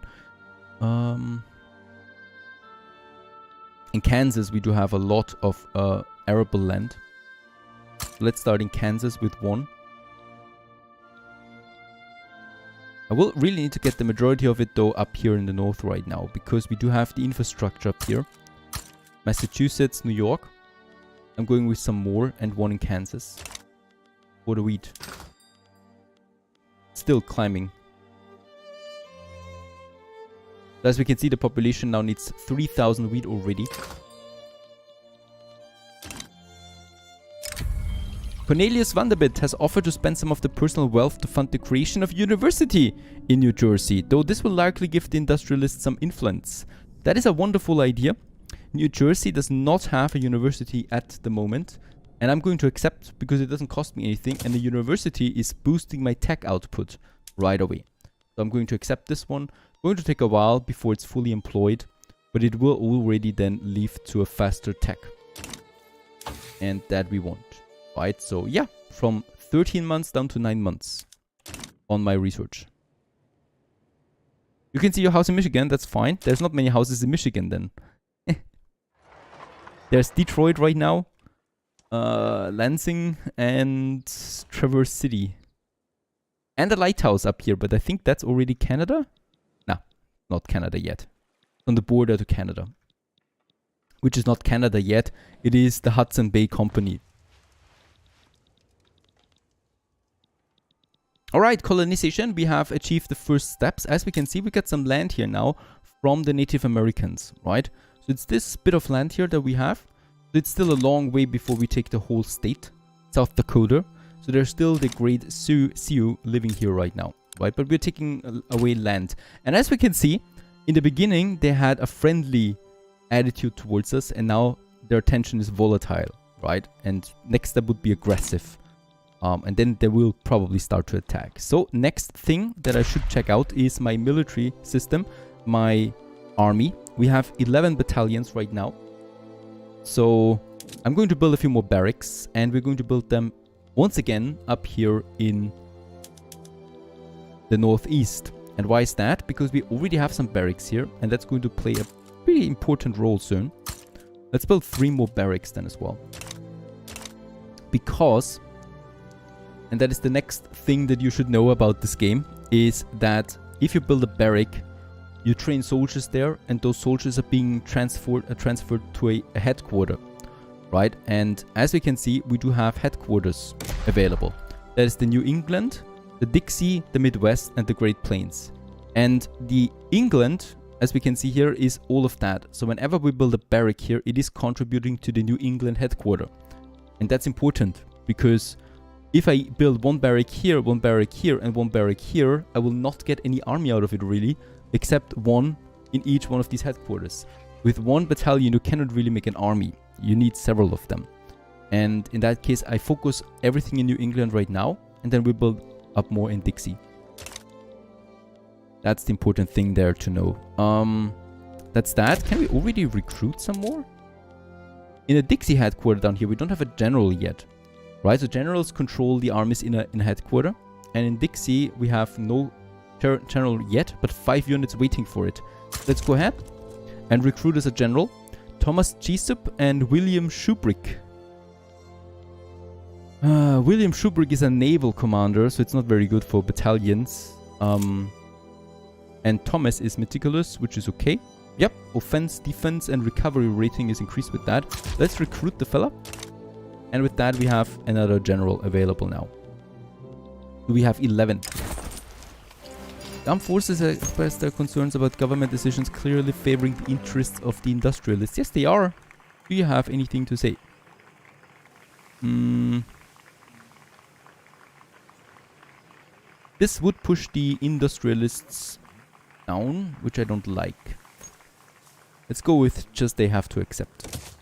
In Kansas, we do have a lot of arable land. Let's start in Kansas with 1. I will really need to get the majority of it though up here in the north right now, because we do have the infrastructure up here. Massachusetts, New York. I'm going with some more and 1 in Kansas. For the wheat. Still climbing. As we can see, the population now needs 3,000 wheat already. Cornelius Vanderbilt has offered to spend some of the personal wealth to fund the creation of a university in New Jersey, though this will likely give the industrialists some influence. That is a wonderful idea. New Jersey does not have a university at the moment, and I'm going to accept because it doesn't cost me anything, and the university is boosting my tech output right away. So I'm going to accept this one. Going to take a while before it's fully employed, but it will already then lead to a faster tech. And that we want, right? So yeah, from 13 months down to 9 months on my research. You can see your house in Michigan, that's fine. There's not many houses in Michigan then. There's Detroit right now, Lansing, and Traverse City. And a lighthouse up here, but I think that's already Canada? No, not Canada yet. On the border to Canada. Which is not Canada yet, it is the Hudson Bay Company. Alright, colonization, we have achieved the first steps. As we can see, we got some land here now from the Native Americans, right? So it's this bit of land here that we have. So it's still a long way before we take the whole state, South Dakota. So there's still the great Sioux living here right now, right? But we're taking away land. And as we can see, in the beginning, they had a friendly attitude towards us. And now their tension is volatile, right? And next step would be aggressive. And then they will probably start to attack. So next thing that I should check out is my military system, my army. We have 11 battalions right now. So I'm going to build a few more barracks, and we're going to build them once again up here in the northeast. And why is that? Because we already have some barracks here, and that's going to play a pretty important role soon. Let's build 3 more barracks then as well. Because, and that is the next thing that you should know about this game, is that if you build a barrack, you train soldiers there, and those soldiers are being transferred to a headquarter, right? And as we can see, we do have headquarters available. That is the New England, the Dixie, the Midwest, and the Great Plains. And the England as we can see here, is all of that. So whenever we build a barrack here, it is contributing to the New England headquarter. And that's important, because if I build one barrack here, and one barrack here, I will not get any army out of it really, except one in each one of these headquarters. With one battalion, you cannot really make an army. You need several of them. And in that case, I focus everything in New England right now, and then we build up more in Dixie. That's the important thing there to know. That's that. Can we already recruit some more? In a Dixie headquarter down here, we don't have a general yet. Right, so generals control the armies in a headquarter. And in Dixie, we have no general yet, but 5 units waiting for it. Let's go ahead and recruit as a general. Thomas Jesup and William Shubrick. William Shubrick is a naval commander, so it's not very good for battalions. And Thomas is meticulous, which is okay. Yep, offense, defense, and recovery rating is increased with that. Let's recruit the fella. And with that, we have another general available now. We have 11. The armed forces expressed their concerns about government decisions clearly favoring the interests of the industrialists. Yes, they are. Do you have anything to say? This would push the industrialists down, which I don't like. Let's go with just they have to accept.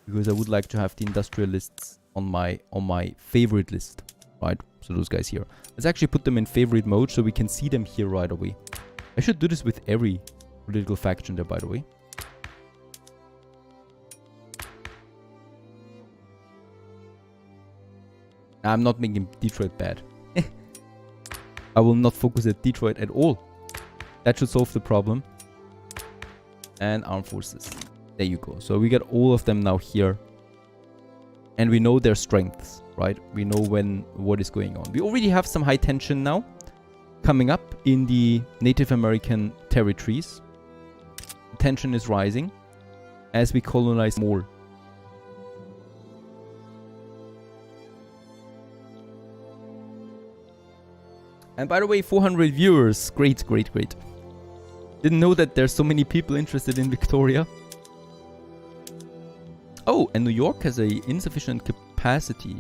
Because I would like to have the industrialists on my favorite list. Right? So those guys here. Let's actually put them in favorite mode so we can see them here right away. I should do this with every political faction there, by the way. I'm not making Detroit bad. I will not focus at Detroit at all. That should solve the problem. And armed forces. There you go. So we got all of them now here. And we know their strengths, right? We know what is going on. We already have some high tension now coming up in the Native American territories. Tension is rising as we colonize more. And by the way, 400 viewers. Great, great, great. Didn't know that there's so many people interested in Victoria. Oh, and New York has a insufficient capacity.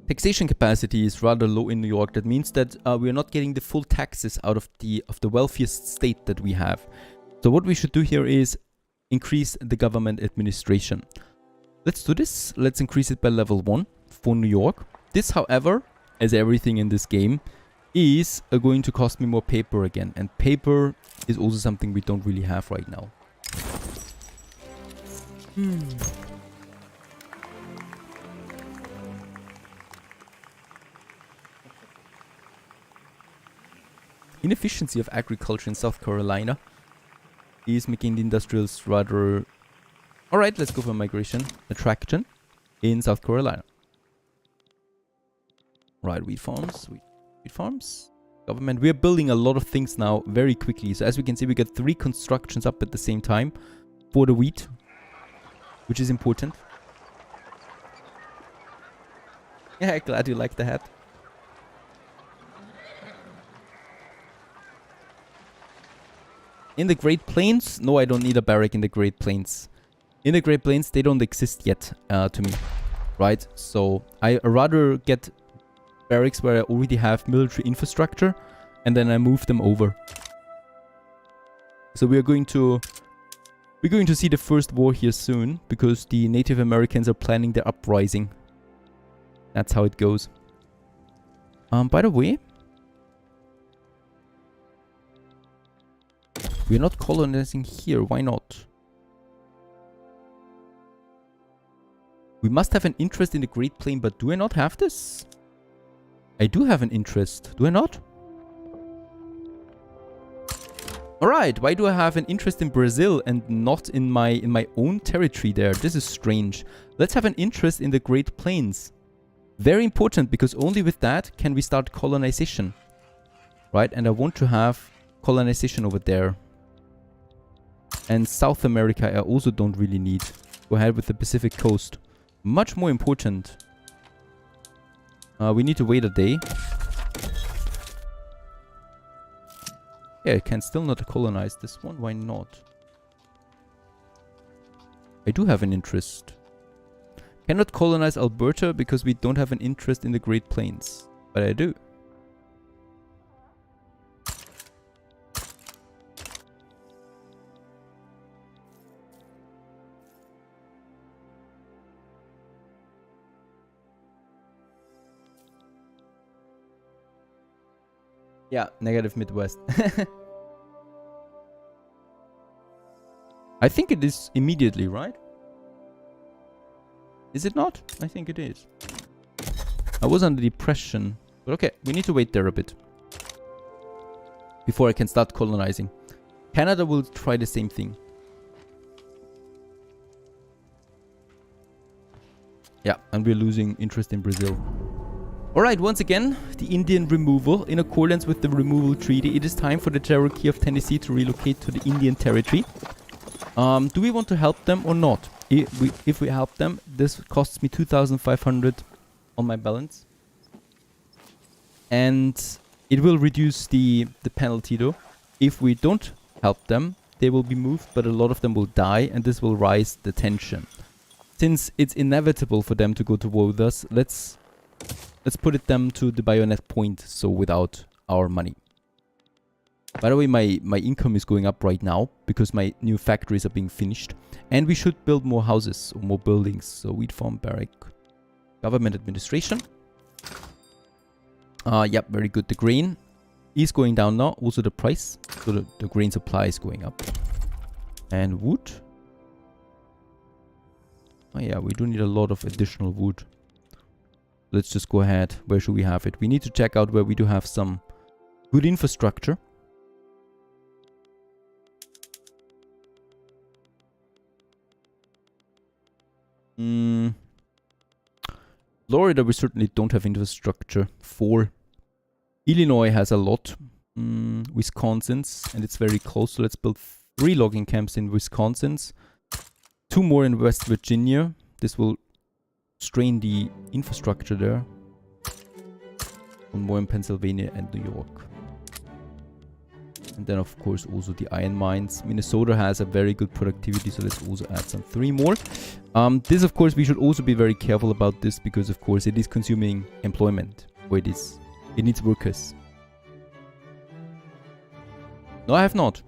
Taxation capacity is rather low in New York. That means that we are not getting the full taxes out of the wealthiest state that we have. So what we should do here is increase the government administration. Let's do this. Let's increase it by level 1 for New York. This, however, as everything in this game, is going to cost me more paper again. And paper is also something we don't really have right now. Inefficiency of agriculture in South Carolina is making the industrials rather... Alright, let's go for migration attraction in South Carolina. Right, wheat farms, wheat farms. Government, we are building a lot of things now very quickly. So as we can see, we got 3 constructions up at the same time for the wheat, which is important. Yeah, glad you like the hat. In the Great Plains? No, I don't need a barrack in the Great Plains. In the Great Plains, they don't exist yet to me. Right? So I rather get barracks where I already have military infrastructure, and then I move them over. So we're going to see the first war here soon, because the Native Americans are planning their uprising. That's how it goes. By the way, we're not colonizing here. Why not? We must have an interest in the Great Plain, but do I not have this? I do have an interest. Do I not? Alright, why do I have an interest in Brazil and not in my own territory there? This is strange. Let's have an interest in the Great Plains. Very important, because only with that can we start colonization. Right, and I want to have colonization over there. And South America I also don't really need. Go ahead with the Pacific Coast. Much more important. We need to wait a day. Yeah, I can still not colonize this one. Why not? I do have an interest. Cannot colonize Alberta because we don't have an interest in the Great Plains. But I do. Yeah, negative Midwest. I think it is immediately, right? Is it not? I think it is. I was under the impression. But okay, we need to wait there a bit. Before I can start colonizing. Canada will try the same thing. Yeah, and we're losing interest in Brazil. Alright, once again, the Indian removal. In accordance with the removal treaty, it is time for the Cherokee of Tennessee to relocate to the Indian territory. Do we want to help them or not? If we help them, this costs me 2,500 on my balance. And it will reduce the penalty though. If we don't help them, they will be moved, but a lot of them will die, and this will rise the tension. Since it's inevitable for them to go to war with us, let's put them to the bayonet point, so without our money. By the way, my income is going up right now because my new factories are being finished. And we should build more houses or more buildings. So wheat farm, barrack, government administration. Yep, very good. The grain is going down now. Also the price. So the grain supply is going up. And wood. Oh yeah, we do need a lot of additional wood. Let's just go ahead. Where should we have it? We need to check out where we do have some good infrastructure. Florida, we certainly don't have infrastructure for. Illinois has a lot. Wisconsin's, and it's very close. So let's build 3 logging camps in Wisconsin's. 2 more in West Virginia. This will strain the infrastructure there. 1 more in Pennsylvania and New York. And then of course also the iron mines. Minnesota has a very good productivity, so let's also add some 3 more. This of course we should also be very careful about this, because of course it is consuming employment. Or it needs workers. No, I have not.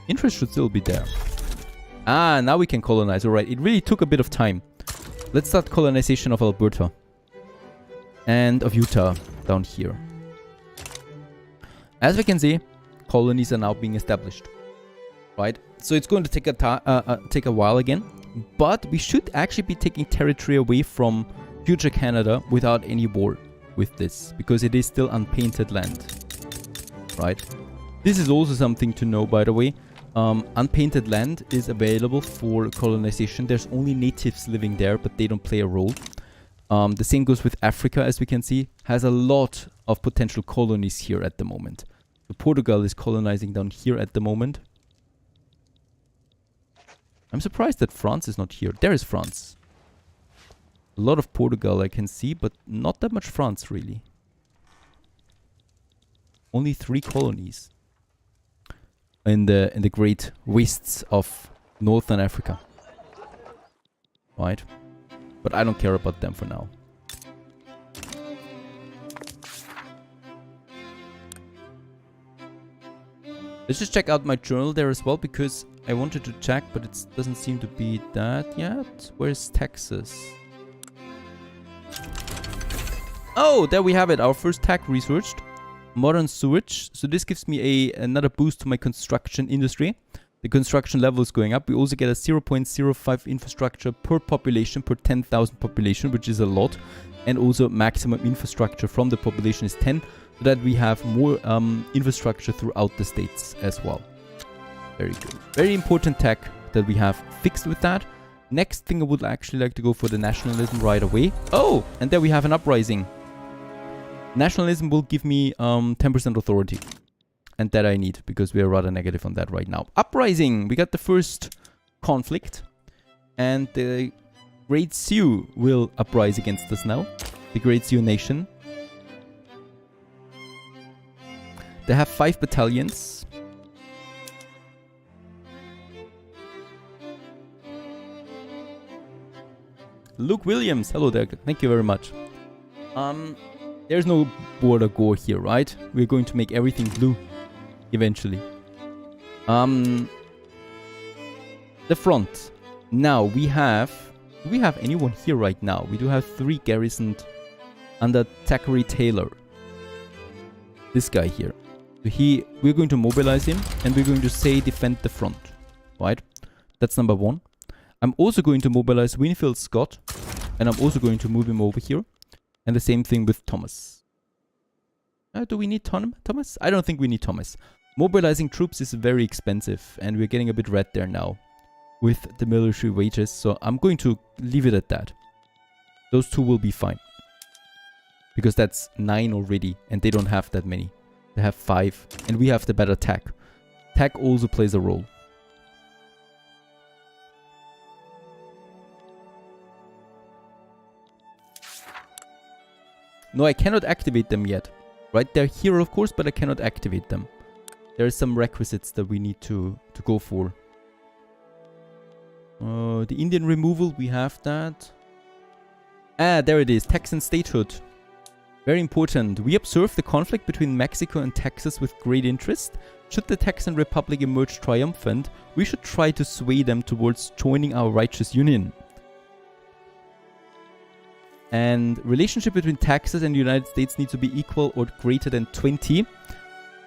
Interest should still be there. Ah, now we can colonize. Alright, it really took a bit of time. Let's start colonization of Alberta. And of Utah down here. As we can see, colonies are now being established. Right? So it's going to take a while again. But we should actually be taking territory away from future Canada without any war with this. Because it is still unpainted land. Right? This is also something to know, by the way. Unpainted land is available for colonization. There's only natives living there, but they don't play a role. The same goes with Africa, as we can see. Has a lot of potential colonies here at the moment. So Portugal is colonizing down here at the moment. I'm surprised that France is not here. There is France. A lot of Portugal I can see, but not that much France really. Only 3 colonies in the great wastes of Northern Africa. Right? But I don't care about them for now. Let's just check out my journal there as well, because I wanted to check, but it doesn't seem to be that yet. Where's Texas? Oh, there we have it. Our first tag researched. Modern sewage. So this gives me another boost to my construction industry. The construction level is going up. We also get a 0.05 infrastructure per population, per 10,000 population, which is a lot. And also maximum infrastructure from the population is 10, so that we have more infrastructure throughout the states as well. Very good. Very important tech that we have fixed with that. Next thing, I would actually like to go for the nationalism right away. Oh, and there we have an uprising. Nationalism will give me 10% authority. And that I need, because we are rather negative on that right now. Uprising! We got the first conflict. And the Great Sioux will uprise against us now. The Great Sioux Nation. They have 5 battalions. Luke Williams, hello there. Thank you very much. There's no border gore here, right? We're going to make everything blue eventually. The front. Now we have... Do we have anyone here right now? We do have 3 garrisoned under Thackeray Taylor. This guy here. So we're going to mobilize him and we're going to say defend the front. Right? That's number 1. I'm also going to mobilize Winfield Scott. And I'm also going to move him over here. And the same thing with Thomas. Do we need Thomas? I don't think we need Thomas. Mobilizing troops is very expensive. And we're getting a bit red there now. With the military wages. So I'm going to leave it at that. Those 2 will be fine. Because that's 9 already. And they don't have that many. They have 5. And we have the better tech. Tech also plays a role. No, I cannot activate them yet. Right? They're here, of course, but I cannot activate them. There are some requisites that we need to go for. The Indian removal, we have that. There it is. Texan statehood. Very important. We observe the conflict between Mexico and Texas with great interest. Should the Texan Republic emerge triumphant, we should try to sway them towards joining our righteous union. And relationship between Texas and the United States needs to be equal or greater than 20.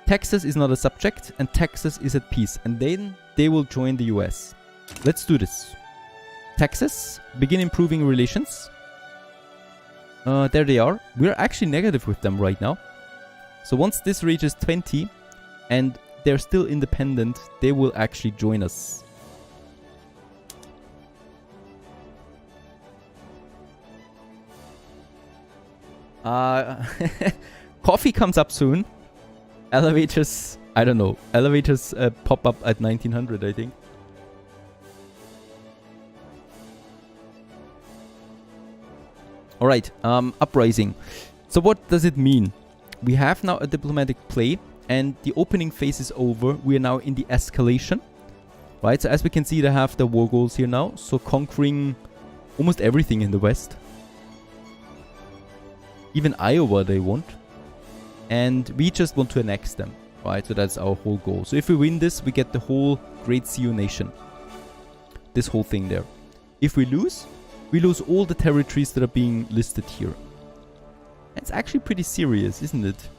Texas is not a subject and Texas is at peace. And then they will join the US. Let's do this. Texas, begin improving relations. There they are. We're actually negative with them right now. So once this reaches 20 and they're still independent, they will actually join us. Coffee comes up soon. Elevators, I don't know. Elevators pop up at 1900, I think. Alright, uprising. So what does it mean? We have now a diplomatic play and the opening phase is over. We are now in the escalation. Right, so as we can see, they have the war goals here now. So conquering almost everything in the west. Even Iowa they want. And we just want to annex them. Right, so that's our whole goal. So if we win this, we get the whole Great Sioux Nation. This whole thing there. If we lose all the territories that are being listed here. That's actually pretty serious, isn't it?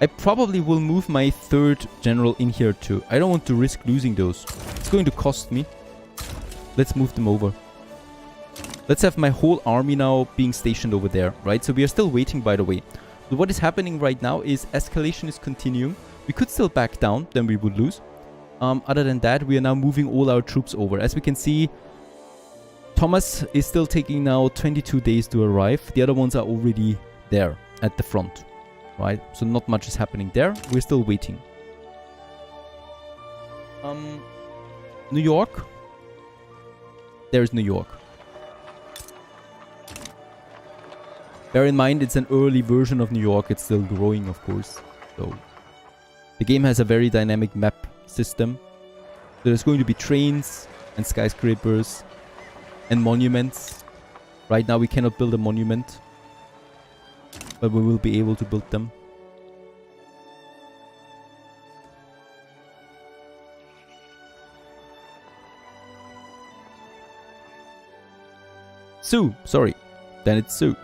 I probably will move my 3rd general in here too. I don't want to risk losing those. It's going to cost me. Let's move them over. Let's have my whole army now being stationed over there, right? So we are still waiting, by the way. So what is happening right now is escalation is continuing. We could still back down, then we would lose. Other than that, we are now moving all our troops over. As we can see, Thomas is still taking now 22 days to arrive. The other ones are already there at the front, right? So not much is happening there. We're still waiting. New York. There's New York. Bear in mind, it's an early version of New York. It's still growing, of course. So the game has a very dynamic map system. So there's going to be trains and skyscrapers and monuments. Right now we cannot build a monument, but we will be able to build them. Sioux, sorry. Then it's Sioux.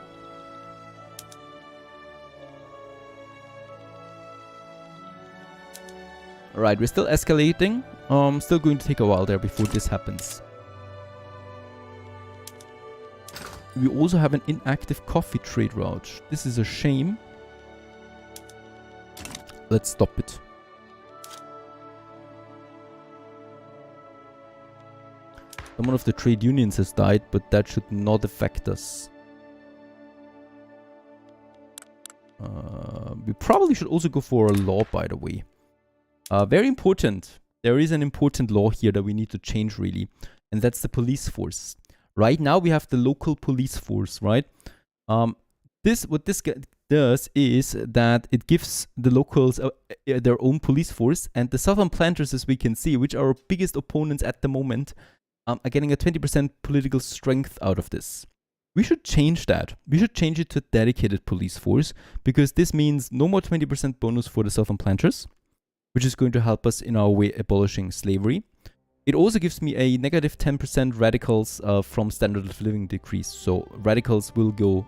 Alright, we're still escalating. Still going to take a while there before this happens. We also have an inactive coffee trade route. This is a shame. Let's stop it. One of the trade unions has died, but that should not affect us. We probably should also go for a law, by the way. Very important. there is an important law here that we need to change really, and that's the police force. Right now we have the local police force, right? What this does is that it gives the locals their own police force, and the Southern Planters, as we can see, which are our biggest opponents at the moment, are getting a 20% political strength out of this. We should change that. We should change it to a dedicated police force, because this means no more 20% bonus for the Southern Planters, which is going to help us in our way abolishing slavery. It also gives me a negative 10% radicals from standard of living decrease, so radicals will go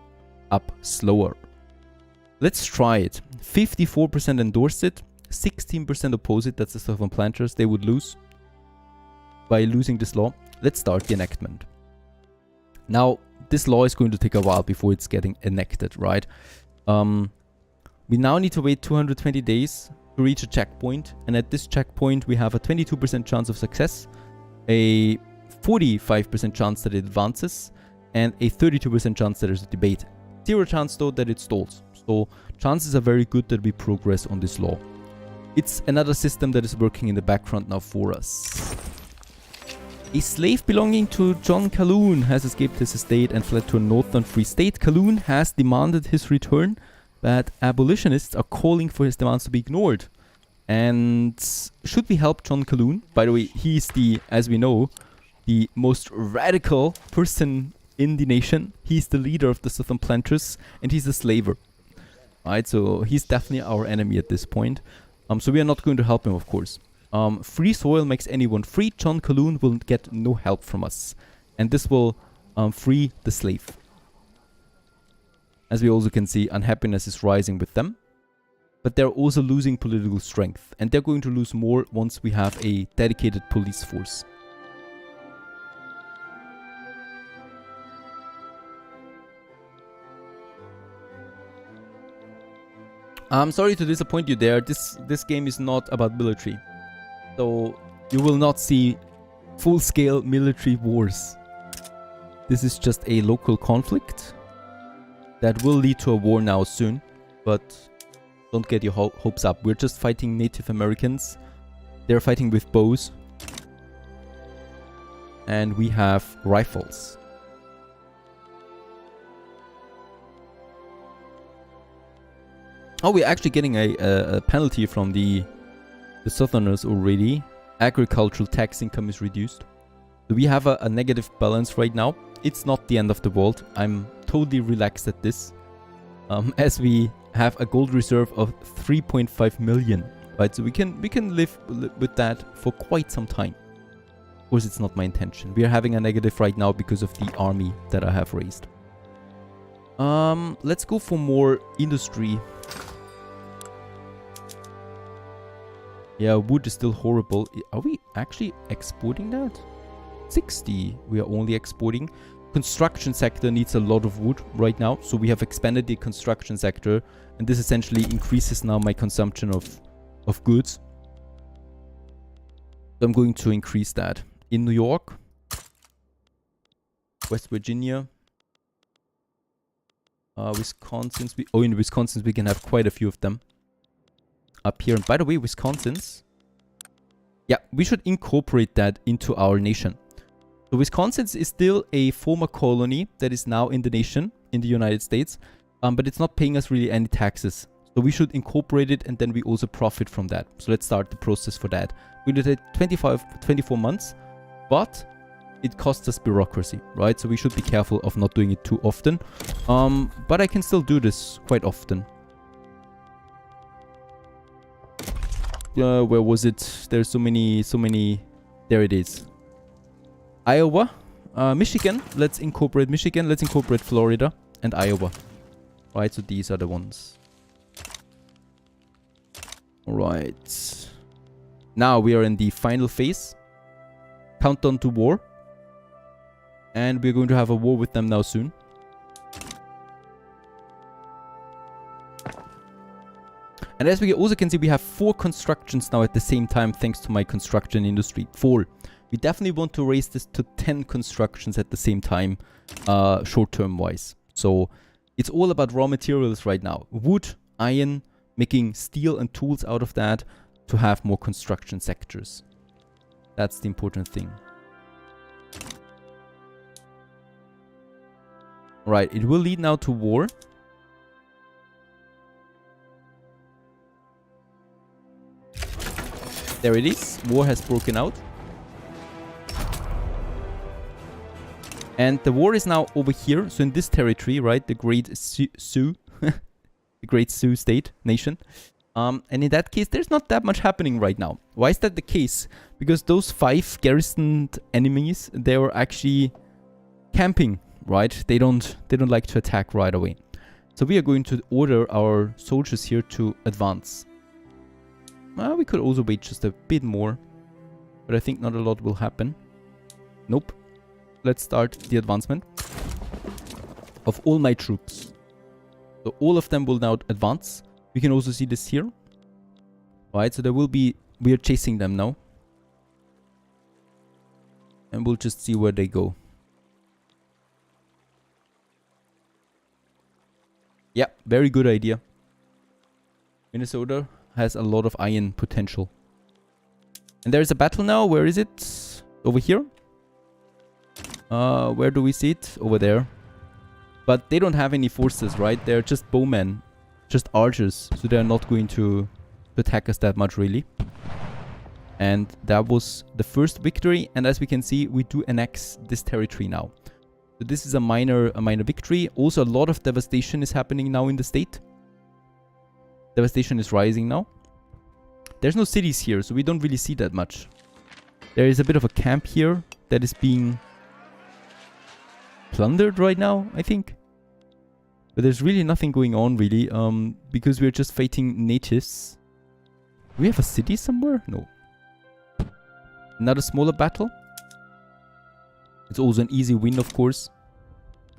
up slower. Let's try it. 54% endorse it, 16% oppose it, that's the Southern Planters, they would lose by losing this law. Let's start the enactment. Now, this law is going to take a while before it's getting enacted, right? We now need to wait 220 days to reach a checkpoint, and at this checkpoint we have a 22% chance of success, a 45% chance that it advances, and a 32% chance that there's a debate. 0 chance though that it stalls. So chances are very good that we progress on this law. It's another system that is working in the background now for us. A slave belonging to John Calhoun has escaped his estate and fled to a northern free state. Calhoun has demanded his return, but abolitionists are calling for his demands to be ignored. And should we help John Calhoun? By the way, he's the, as we know, the most radical person in the nation. He's the leader of the Southern Planters, and he's a slaver. Right, so he's definitely our enemy at this point. So we are not going to help him, of course. Free soil makes anyone free. John Calhoun will get no help from us. And this will free the slave. As we also can see, unhappiness is rising with them. But they're also losing political strength. And they're going to lose more once we have a dedicated police force. I'm sorry to disappoint you there. This game is not about military. So you will not see full-scale military wars. This is just a local conflict that will lead to a war now soon. But don't get your hopes up. We're just fighting Native Americans. They're fighting with bows. And we have rifles. Oh, we're actually getting a penalty from the Southerners already. Agricultural tax income is reduced. So we have a negative balance right now. It's not the end of the world. I'm totally relaxed at this. As we have a gold reserve of 3.5 million. Right, so we can live with that for quite some time. Of course, it's not my intention. We are having a negative right now because of the army that I have raised. Let's go for more industry. Yeah, wood is still horrible. Are we actually exporting that? 60 we are only exporting. Construction sector needs a lot of wood right now. So we have expanded the construction sector. And this essentially increases now my consumption of goods. So I'm going to increase that. In New York. West Virginia. Wisconsin. In Wisconsin we can have quite a few of them. Up here. And by the way, Wisconsin's. Yeah, we should incorporate that into our nation. So Wisconsin is still a former colony that is now in the nation, in the United States. But it's not paying us really any taxes. So we should incorporate it and then we also profit from that. So let's start the process for that. We did it 24 months. But it costs us bureaucracy, right? So we should be careful of not doing it too often. But I can still do this quite often. Where was it? There's so many. There it is. Iowa, Michigan. Let's incorporate Michigan. Let's incorporate Florida and Iowa. Right, so these are the ones. Alright. Now we are in the final phase. Countdown to war. And we're going to have a war with them now soon. And as we also can see, we have 4 constructions now at the same time thanks to my construction industry. 4. We definitely want to raise this to 10 constructions at the same time, short-term wise. So it's all about raw materials right now. Wood, iron, making steel and tools out of that to have more construction sectors. That's the important thing. Right, it will lead now to war. There it is. War has broken out. And the war is now over here. So in this territory, right? The Great Sioux. The Great Sioux state, nation. And in that case, there's not that much happening right now. Why is that the case? Because those 5 garrisoned enemies, they were actually camping, right? They don't like to attack right away. So we are going to order our soldiers here to advance. We could also wait just a bit more, but I think not a lot will happen. Nope. Let's start the advancement of all my troops. So all of them will now advance. We can also see this here. Right, so there will be... We are chasing them now. And we'll just see where they go. Yeah, very good idea. Minnesota has a lot of iron potential. And there's a battle now. Where is it? Over here? Where do we see it? Over there. But they don't have any forces, right? They're just bowmen. Just archers. So they're not going to attack us that much, really. And that was the first victory. And as we can see, we do annex this territory now. So this is a minor victory. Also, a lot of devastation is happening now in the state. Devastation is rising now. There's no cities here, so we don't really see that much. There is a bit of a camp here that is being plundered right now, I think. But there's really nothing going on, really, because we're just fighting natives. Do we have a city somewhere? No. Another smaller battle. It's also an easy win, of course.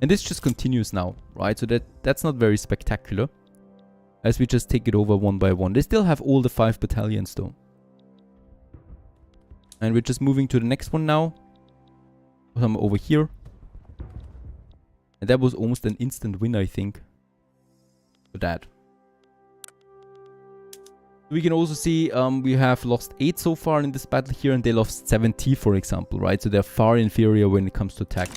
And this just continues now, right? So that's not very spectacular. As we just take it over one by one. They still have all the 5 battalions though. And we're just moving to the next one now. Some over here. And that was almost an instant win, I think. For that. We can also see we have lost 8 so far in this battle here. And they lost 70, for example, right? So they're far inferior when it comes to attack.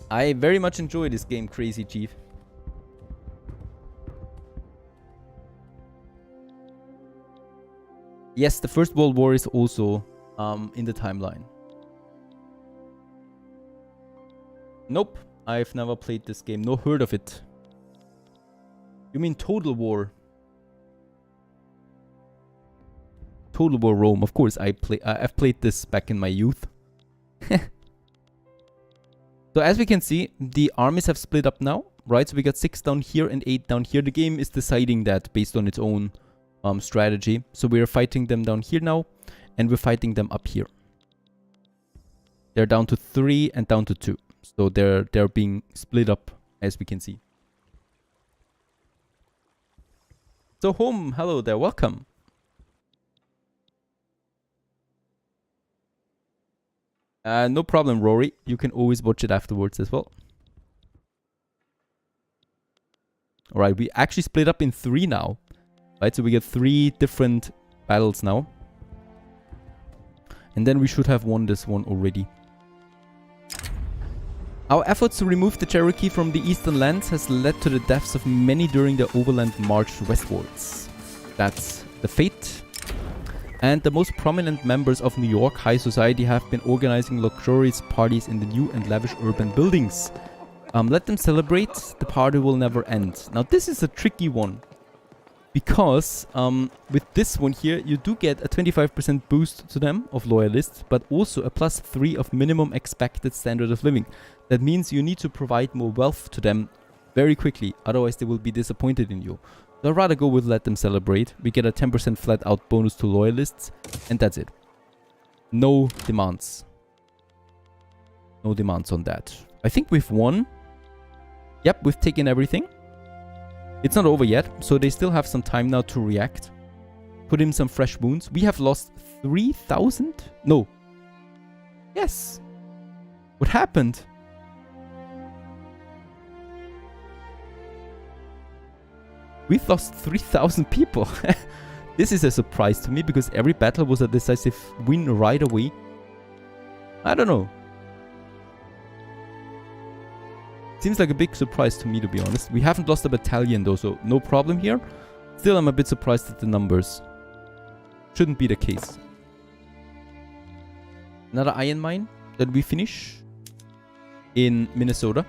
I very much enjoy this game, Crazy Chief. Yes, the First World War is also in the timeline. Nope, I've never played this game. No heard of it. You mean Total War? Total War Rome. Of course, I've played this back in my youth. So as we can see, the armies have split up now, right? So we got 6 down here and 8 down here. The game is deciding that based on its own strategy. So we're fighting them down here now, and we're fighting them up here. They're down to 3 and down to 2. So they're being split up, as we can see. So home, hello there, welcome. No problem, Rory. You can always watch it afterwards as well. Alright, we actually split up in 3 now. Right, so we get 3 different battles now. And then we should have won this one already. Our efforts to remove the Cherokee from the eastern lands has led to the deaths of many during the overland march westwards. That's the fate. And the most prominent members of New York high society have been organizing luxurious parties in the new and lavish urban buildings. Let them celebrate, the party will never end. Now this is a tricky one. Because with this one here, you do get a 25% boost to them of loyalists, but also a +3 of minimum expected standard of living. That means you need to provide more wealth to them very quickly, otherwise they will be disappointed in you. So I'd rather go with let them celebrate. We get a 10% flat out bonus to loyalists, and that's it. No demands. No demands on that. I think we've won. Yep, we've taken everything. It's not over yet, so they still have some time now to react. Put in some fresh wounds. We have lost 3,000? No. Yes. What happened? We've lost 3,000 people. This is a surprise to me because every battle was a decisive win right away. I don't know. Seems like a big surprise to me, to be honest. We haven't lost a battalion though, so no problem here. Still, I'm a bit surprised at the numbers. Shouldn't be the case. Another iron mine that we finish in Minnesota.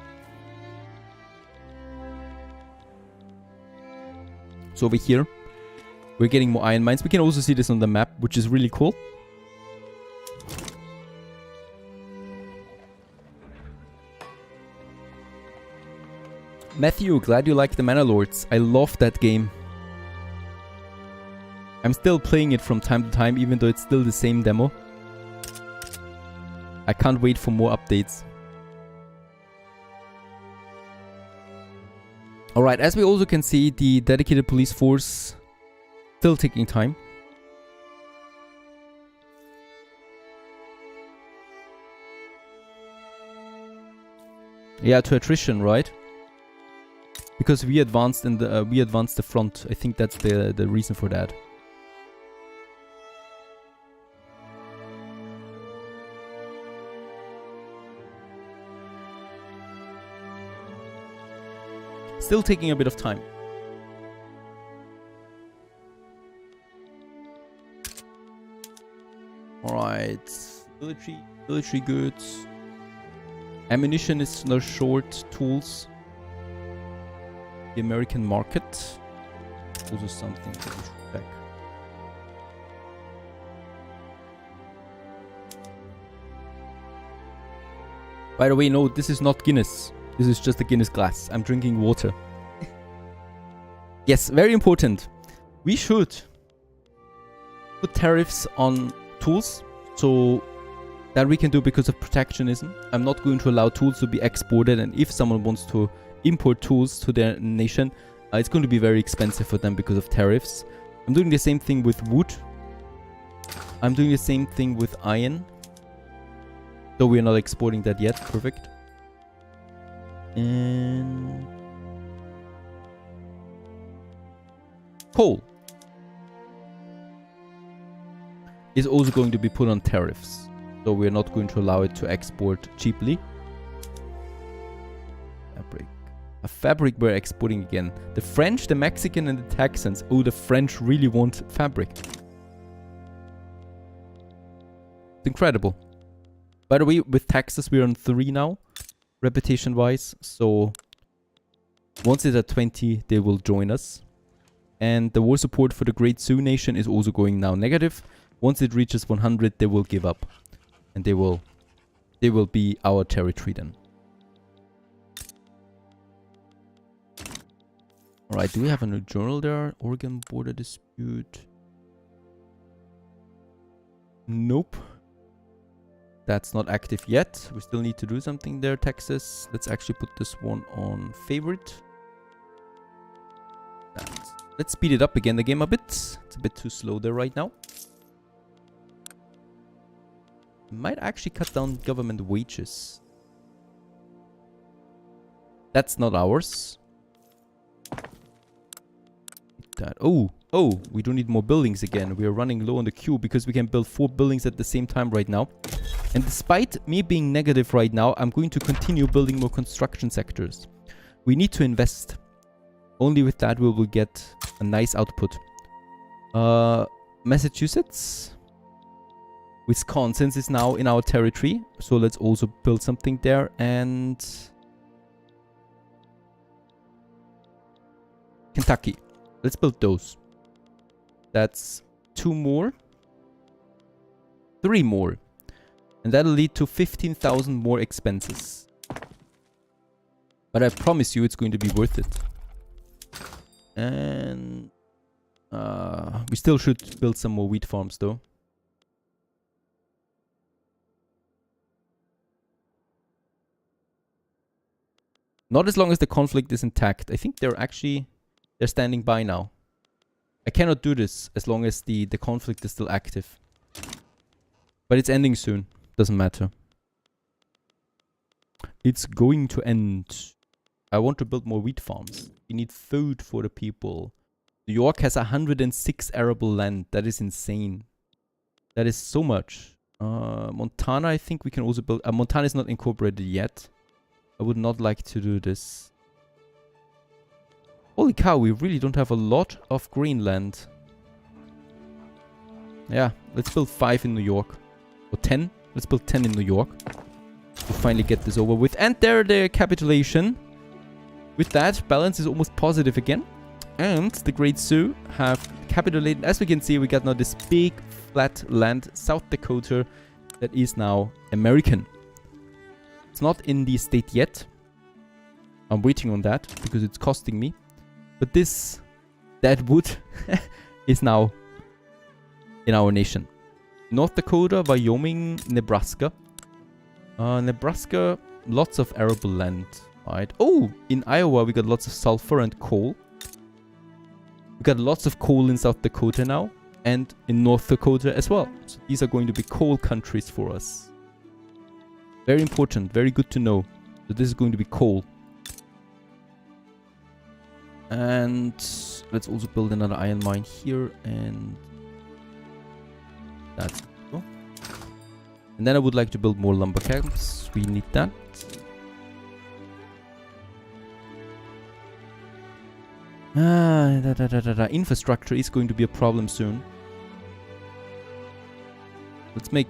So over here, we're getting more iron mines. We can also see this on the map, which is really cool. Matthew, glad you like the Mana Lords. I love that game. I'm still playing it from time to time, even though it's still the same demo. I can't wait for more updates. Alright, as we also can see, the dedicated police force still taking time. Yeah, to attrition, right? Because we advanced in the the front. I think that's the reason for that. Still taking a bit of time. Alright. Military goods. Ammunition is no short. Tools. The American market. Also something that we should check. By the way, no, this is not Guinness. This is just a Guinness glass. I'm drinking water. Yes, very important. We should put tariffs on tools so that we can do because of protectionism. I'm not going to allow tools to be exported, and if someone wants to import tools to their nation, it's going to be very expensive for them because of tariffs. I'm doing the same thing with wood. I'm doing the same thing with iron. Though we're not exporting that yet. Perfect. And coal is also going to be put on tariffs. So we're not going to allow it to export cheaply. Fabric. A fabric we're exporting again. The French, the Mexican and the Texans. Oh, the French really want fabric. It's incredible. By the way, with Texas we're on 3 now, reputation wise. So once it's at 20, they will join us. And the war support for the Great Sioux Nation is also going now negative. Once it reaches 100, they will give up. And they will be our territory then. Alright, do we have a new journal there? Oregon border dispute. Nope. That's not active yet. We still need to do something there, Texas. Let's actually put this one on favorite. Let's speed it up again, the game a bit. It's a bit too slow there right now. Might actually cut down government wages. That's not ours. That. Oh, we do need more buildings again. We are running low on the queue because we can build 4 buildings at the same time right now. And despite me being negative right now, I'm going to continue building more construction sectors. We need to invest. Only with that we will get a nice output. Massachusetts. Wisconsin is now in our territory. So let's also build something there. And Kentucky. Let's build those. That's 2 more. 3 more. And that'll lead to 15,000 more expenses. But I promise you it's going to be worth it. And we still should build some more wheat farms though. Not as long as the conflict is intact. I think they're standing by now. I cannot do this as long as the conflict is still active. But it's ending soon. Doesn't matter. It's going to end. I want to build more wheat farms. We need food for the people. New York has 106 arable land. That is insane. That is so much. Montana, I think we can also build... Montana is not incorporated yet. I would not like to do this. Holy cow, we really don't have a lot of green land. Yeah, let's build 5 in New York. Or 10. Let's build 10 in New York. To finally get this over with. And there, the capitulation. With that, balance is almost positive again. And the Great Sioux have capitulated. As we can see, we got now this big flat land, South Dakota, that is now American. It's not in the state yet. I'm waiting on that because it's costing me. But this deadwood is now in our nation. North Dakota, Wyoming, Nebraska. Nebraska, lots of arable land. Right. Oh, in Iowa, we got lots of sulfur and coal. We got lots of coal in South Dakota now. And in North Dakota as well. So these are going to be coal countries for us. Very important. Very good to know. So this is going to be coal. And let's also build another iron mine here. And that's cool. And then I would like to build more lumber camps. We need that. Infrastructure is going to be a problem soon. Let's make...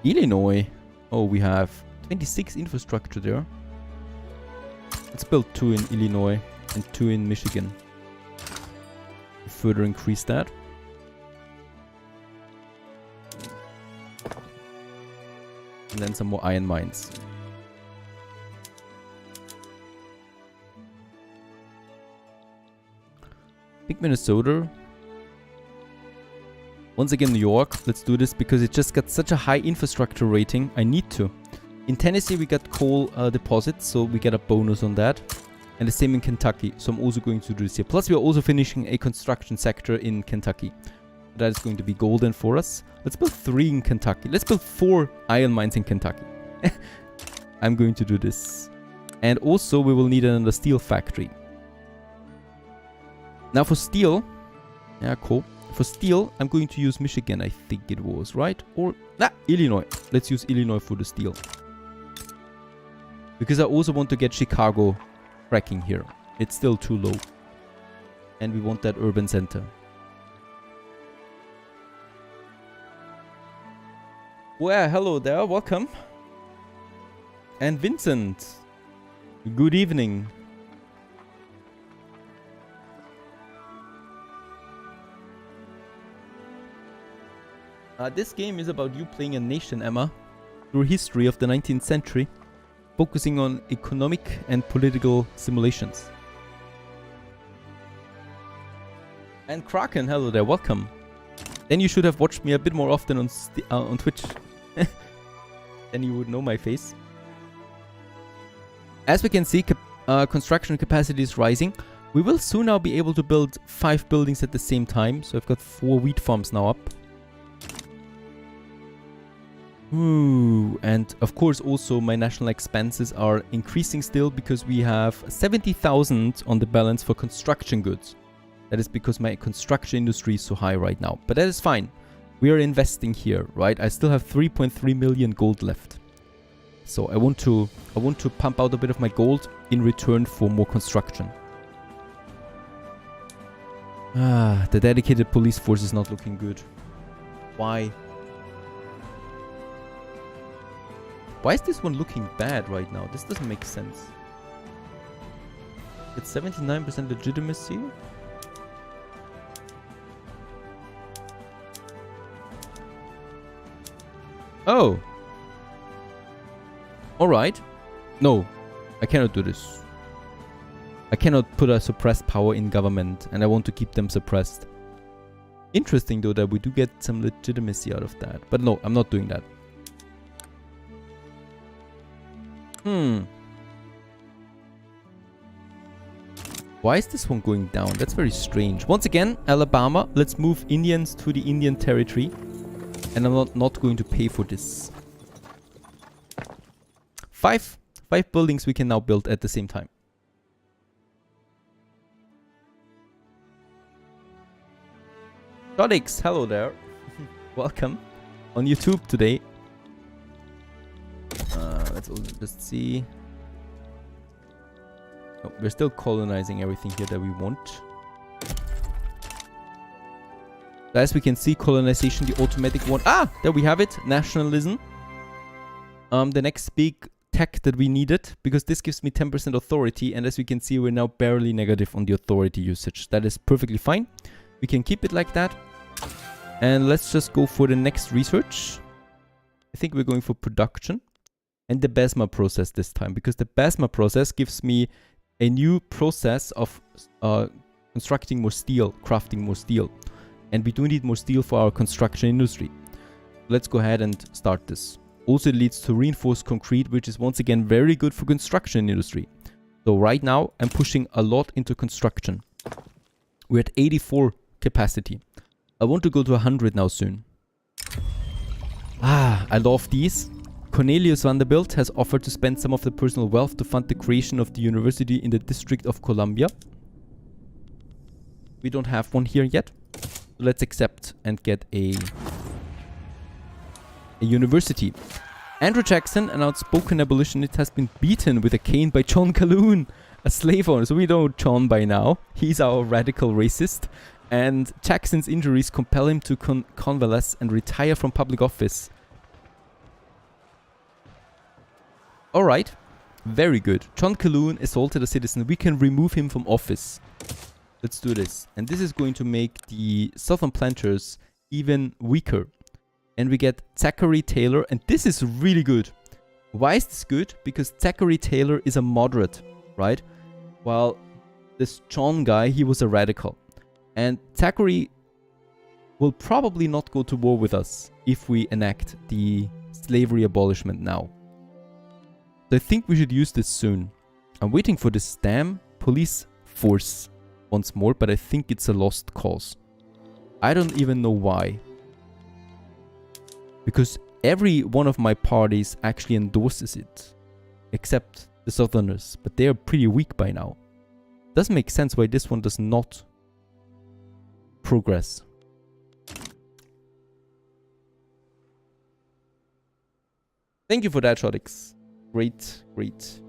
Illinois. Oh, we have 26 infrastructure there. Let's build 2 in Illinois and 2 in Michigan. Further increase that. And then some more iron mines. I think Minnesota. Once again, New York. Let's do this because it just got such a high infrastructure rating. I need to. In Tennessee, we got coal deposits, so we get a bonus on that. And the same in Kentucky. So I'm also going to do this here. Plus, we are also finishing a construction sector in Kentucky. That is going to be golden for us. Let's build 3 in Kentucky. Let's build 4 iron mines in Kentucky. I'm going to do this. And also, we will need another steel factory. Now for steel. Yeah, cool. For steel, I'm going to use Michigan, I think it was, right? Or, Illinois. Let's use Illinois for the steel. Because I also want to get Chicago cracking here. It's still too low. And we want that urban center. Well, hello there, welcome. And Vincent, good evening. This game is about you playing a nation, Emma, through history of the 19th century, focusing on economic and political simulations. And Kraken, hello there, welcome. Then you should have watched me a bit more often on Twitch. Then you would know my face. As we can see, construction capacity is rising. We will soon now be able to build 5 buildings at the same time. So I've got 4 wheat farms now up. Ooh, and of course also my national expenses are increasing still because we have 70,000 on the balance for construction goods. That is because my construction industry is so high right now. But that is fine. We are investing here, right? I still have 3.3 million gold left. So I want to pump out a bit of my gold in return for more construction. The dedicated police force is not looking good. Why? Why is this one looking bad right now? This doesn't make sense. It's 79% legitimacy. Oh. Alright. No. I cannot do this. I cannot put a suppressed power in government, and I want to keep them suppressed. Interesting though that we do get some legitimacy out of that. But no, I'm not doing that. Why is this one going down? That's very strange. Once again, Alabama, let's move Indians to the Indian territory. And I'm not going to pay for this. Five buildings we can now build at the same time. Jodix, hello there. Welcome on YouTube today. Let's also just see. Oh, we're still colonizing everything here that we want. As we can see, colonization, the automatic one. Ah, there we have it. Nationalism. The next big tech that we needed, because this gives me 10% authority, and as we can see, we're now barely negative on the authority usage. That is perfectly fine. We can keep it like that. And let's just go for the next research. I think we're going for production and the BESMA process this time, because the BESMA process gives me a new process of constructing more steel, crafting more steel. And we do need more steel for our construction industry. Let's go ahead and start this. Also, it leads to reinforced concrete, which is once again very good for construction industry. So right now, I'm pushing a lot into construction. We're at 84 capacity. I want to go to 100 now soon. Ah, I love these. Cornelius Vanderbilt has offered to spend some of the personal wealth to fund the creation of the university in the District of Columbia. We don't have one here yet. Let's accept and get a university. Andrew Jackson, an outspoken abolitionist, has been beaten with a cane by John Calhoun, a slave owner. So we know John by now. He's our radical racist. And Jackson's injuries compel him to convalesce and retire from public office. Alright, very good. John Calhoun assaulted a citizen. We can remove him from office. Let's do this. And this is going to make the Southern planters even weaker. And we get Zachary Taylor. And this is really good. Why is this good? Because Zachary Taylor is a moderate, right? While this John guy, he was a radical. And Zachary will probably not go to war with us if we enact the slavery abolishment now. So I think we should use this soon. I'm waiting for this damn police force once more, but I think it's a lost cause. I don't even know why. Because every one of my parties actually endorses it. Except the Southerners. But they are pretty weak by now. Doesn't make sense why this one does not progress. Thank you for that, Shotix. Great, great.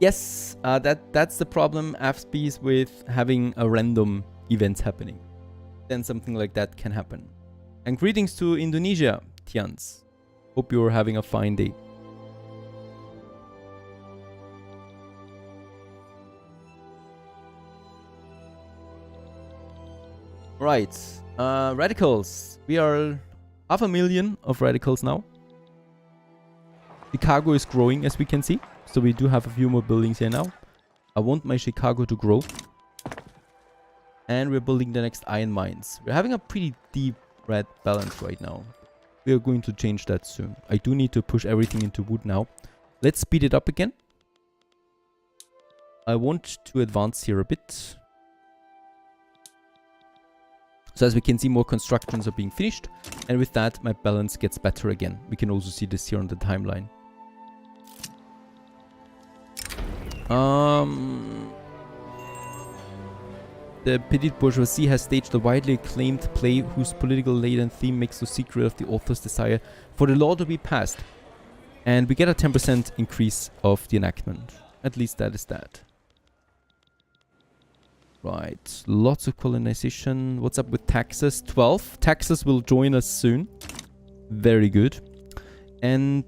Yes, that's the problem, AFSPs, with having a random event happening. Then something like that can happen. And greetings to Indonesia, Tians. Hope you're having a fine day. Right, radicals. We are 500,000 of radicals now. Chicago is growing, as we can see. So we do have a few more buildings here now. I want my Chicago to grow. And we're building the next iron mines. We're having a pretty deep red balance right now. We are going to change that soon. I do need to push everything into wood now. Let's speed it up again. I want to advance here a bit. So as we can see, more constructions are being finished. And with that, my balance gets better again. We can also see this here on the timeline. The petite bourgeoisie has staged a widely acclaimed play whose political laden theme makes no secret of the author's desire for the law to be passed. And we get a 10% increase of the enactment. At least that is that. Right, lots of colonization. What's up with Texas? 12. Texas will join us soon. Very good. And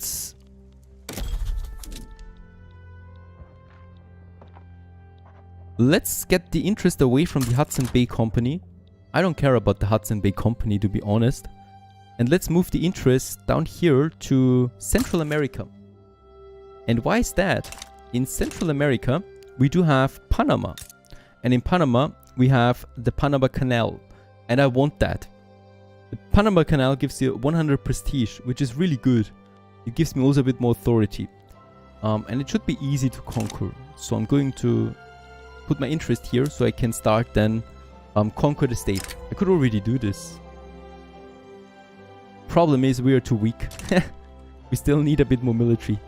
let's get the interest away from the Hudson Bay Company. I don't care about the Hudson Bay Company, to be honest. And let's move the interest down here to Central America. And why is that? In Central America, we do have Panama. And in Panama, we have the Panama Canal. And I want that. The Panama Canal gives you 100 prestige, which is really good. It gives me also a bit more authority. And it should be easy to conquer. So I'm going to put my interest here so I can start then conquer the state. I could already do this. Problem is we are too weak. We still need a bit more military.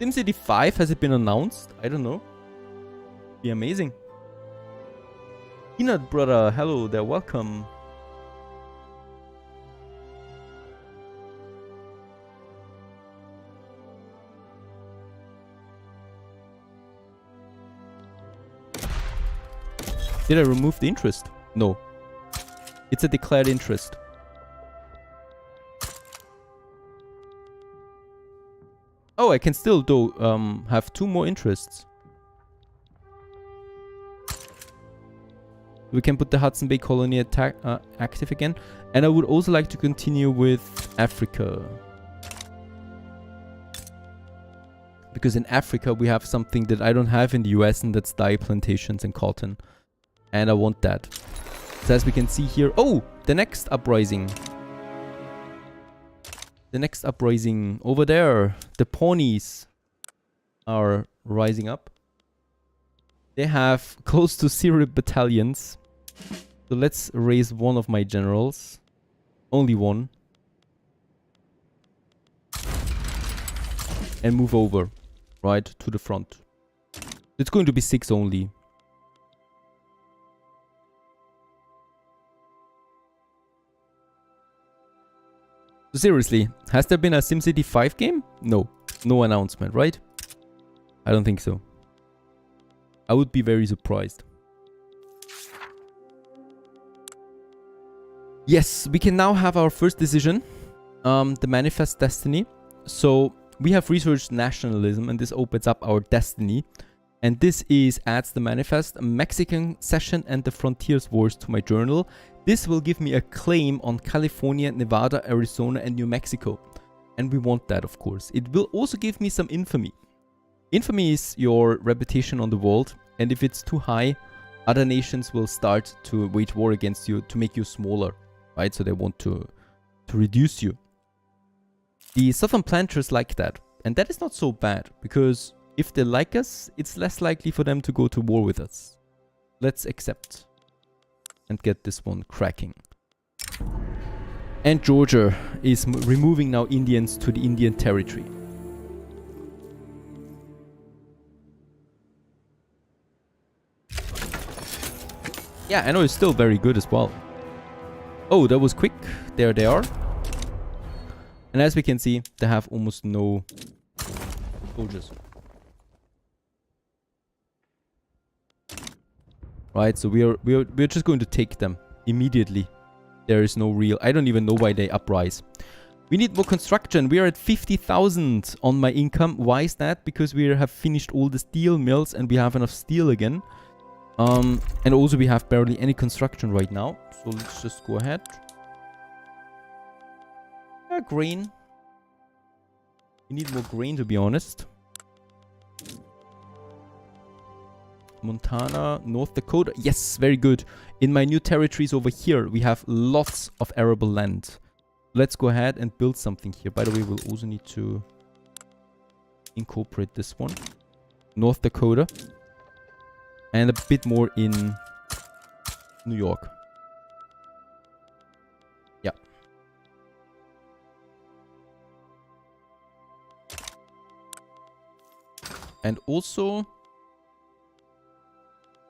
SimCity 5, has it been announced? I don't know. Be amazing. Peanut brother, hello there, welcome. Did I remove the interest? No. It's a declared interest. Oh, I can still do have 2 more interests. We can put the Hudson Bay colony active again. And I would also like to continue with Africa. Because in Africa we have something that I don't have in the US, and that's dye plantations and cotton. And I want that. So as we can see here... Oh! The next uprising. The next uprising over there. The Pawnees are rising up. They have close to 0 battalions. So let's raise one of my generals. Only one. And move over. Right, to the front. It's going to be 6 only. So seriously, has there been a SimCity 5 game? No. No announcement, right? I don't think so. I would be very surprised. Yes, we can now have our first decision. The Manifest Destiny. So we have researched nationalism, and this opens up our destiny. And this is adds the Manifest, Mexican Cession, and the Frontiers Wars to my journal. This will give me a claim on California, Nevada, Arizona, and New Mexico. And we want that, of course. It will also give me some infamy. Infamy is your reputation on the world. And if it's too high, other nations will start to wage war against you to make you smaller. Right? So they want to reduce you. The Southern planters like that. And that is not so bad. Because if they like us, it's less likely for them to go to war with us. Let's accept. And get this one cracking. And Georgia is removing now Indians to the Indian territory. Yeah, I know it's still very good as well. Oh, that was quick. There they are. And as we can see, they have almost no soldiers. Right, so we're just going to take them immediately. There is no real... I don't even know why they uprise. We need more construction. We are at 50,000 on my income. Why is that? Because we have finished all the steel mills and we have enough steel again. And also we have barely any construction right now. So let's just go ahead. Grain. We need more grain, to be honest. Montana, North Dakota. Yes, very good. In my new territories over here, we have lots of arable land. Let's go ahead and build something here. By the way, we'll also need to incorporate this one. North Dakota. And a bit more in New York. Yeah. And also...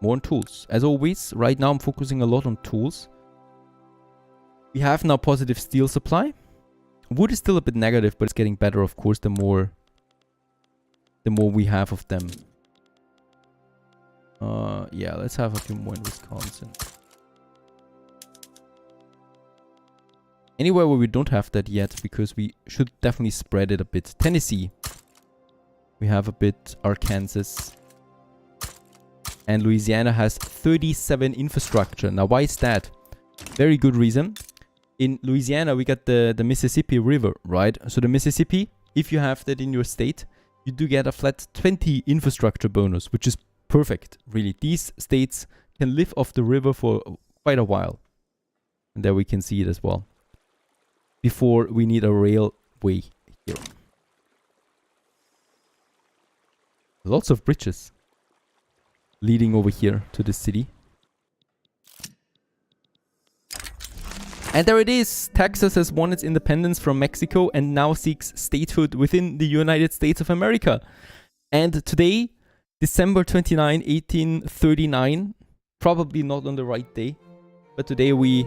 more on tools. As always, right now I'm focusing a lot on tools. We have now positive steel supply. Wood is still a bit negative, but it's getting better, of course, the more we have of them. Yeah, let's have a few more in Wisconsin. Anywhere where we don't have that yet, because we should definitely spread it a bit. Tennessee. We have a bit. Arkansas. And Louisiana has 37 infrastructure. Now, why is that? Very good reason. In Louisiana, we got the Mississippi River, right? So the Mississippi, if you have that in your state, you do get a flat 20 infrastructure bonus, which is perfect, really. These states can live off the river for quite a while. And there we can see it as well. Before we need a rail way here. Lots of bridges leading over here to the city. And there it is. Texas has won its independence from Mexico and now seeks statehood within the United States of America. And today, December 29, 1839, probably not on the right day, but today we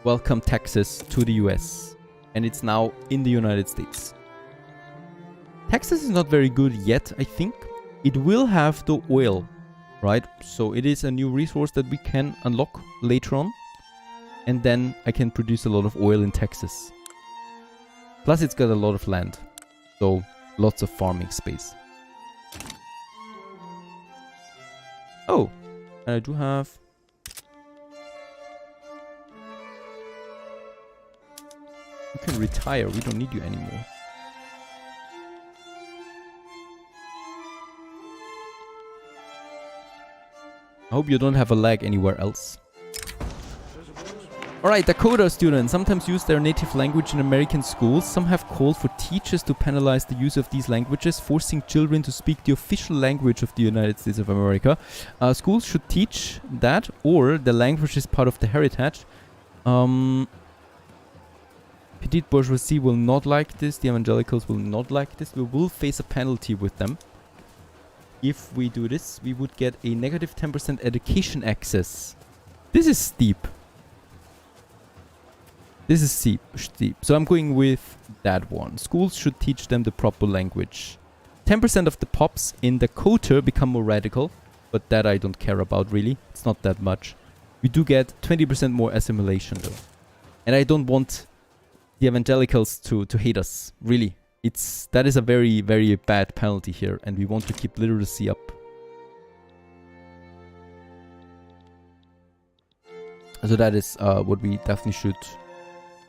welcome Texas to the US. And it's now in the United States. Texas is not very good yet, I think. It will have the oil, right? So it is a new resource that we can unlock later on. And then I can produce a lot of oil in Texas. Plus it's got a lot of land. So lots of farming space. Oh, and I do have... You can retire, we don't need you anymore. I hope you don't have a lag anywhere else. Alright, Dakota students sometimes use their native language in American schools. Some have called for teachers to penalize the use of these languages, forcing children to speak the official language of the United States of America. Schools should teach that, or the language is part of the heritage. Petite bourgeoisie will not like this. The evangelicals will not like this. We will face a penalty with them. If we do this, we would get a negative 10% education access. This is steep. This is steep. So I'm going with that one. Schools should teach them the proper language. 10% of the pops in Dakota become more radical, but that I don't care about really. It's not that much. We do get 20% more assimilation though. And I don't want the evangelicals to hate us, really. That is a very, very bad penalty here, and we want to keep literacy up. So that is what we definitely should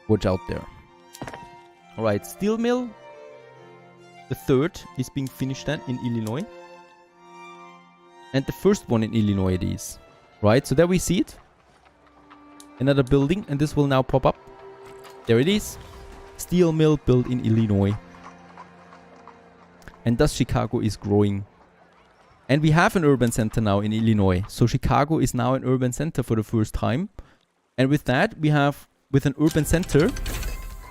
watch out there. Alright, steel mill. The third is being finished then in Illinois. And the first one in Illinois it is. Right, so there we see it. Another building, and this will now pop up. There it is. Steel mill built in Illinois. And thus Chicago is growing. And we have an urban center now in Illinois. So Chicago is now an urban center for the first time. And with that, we have, with an urban center,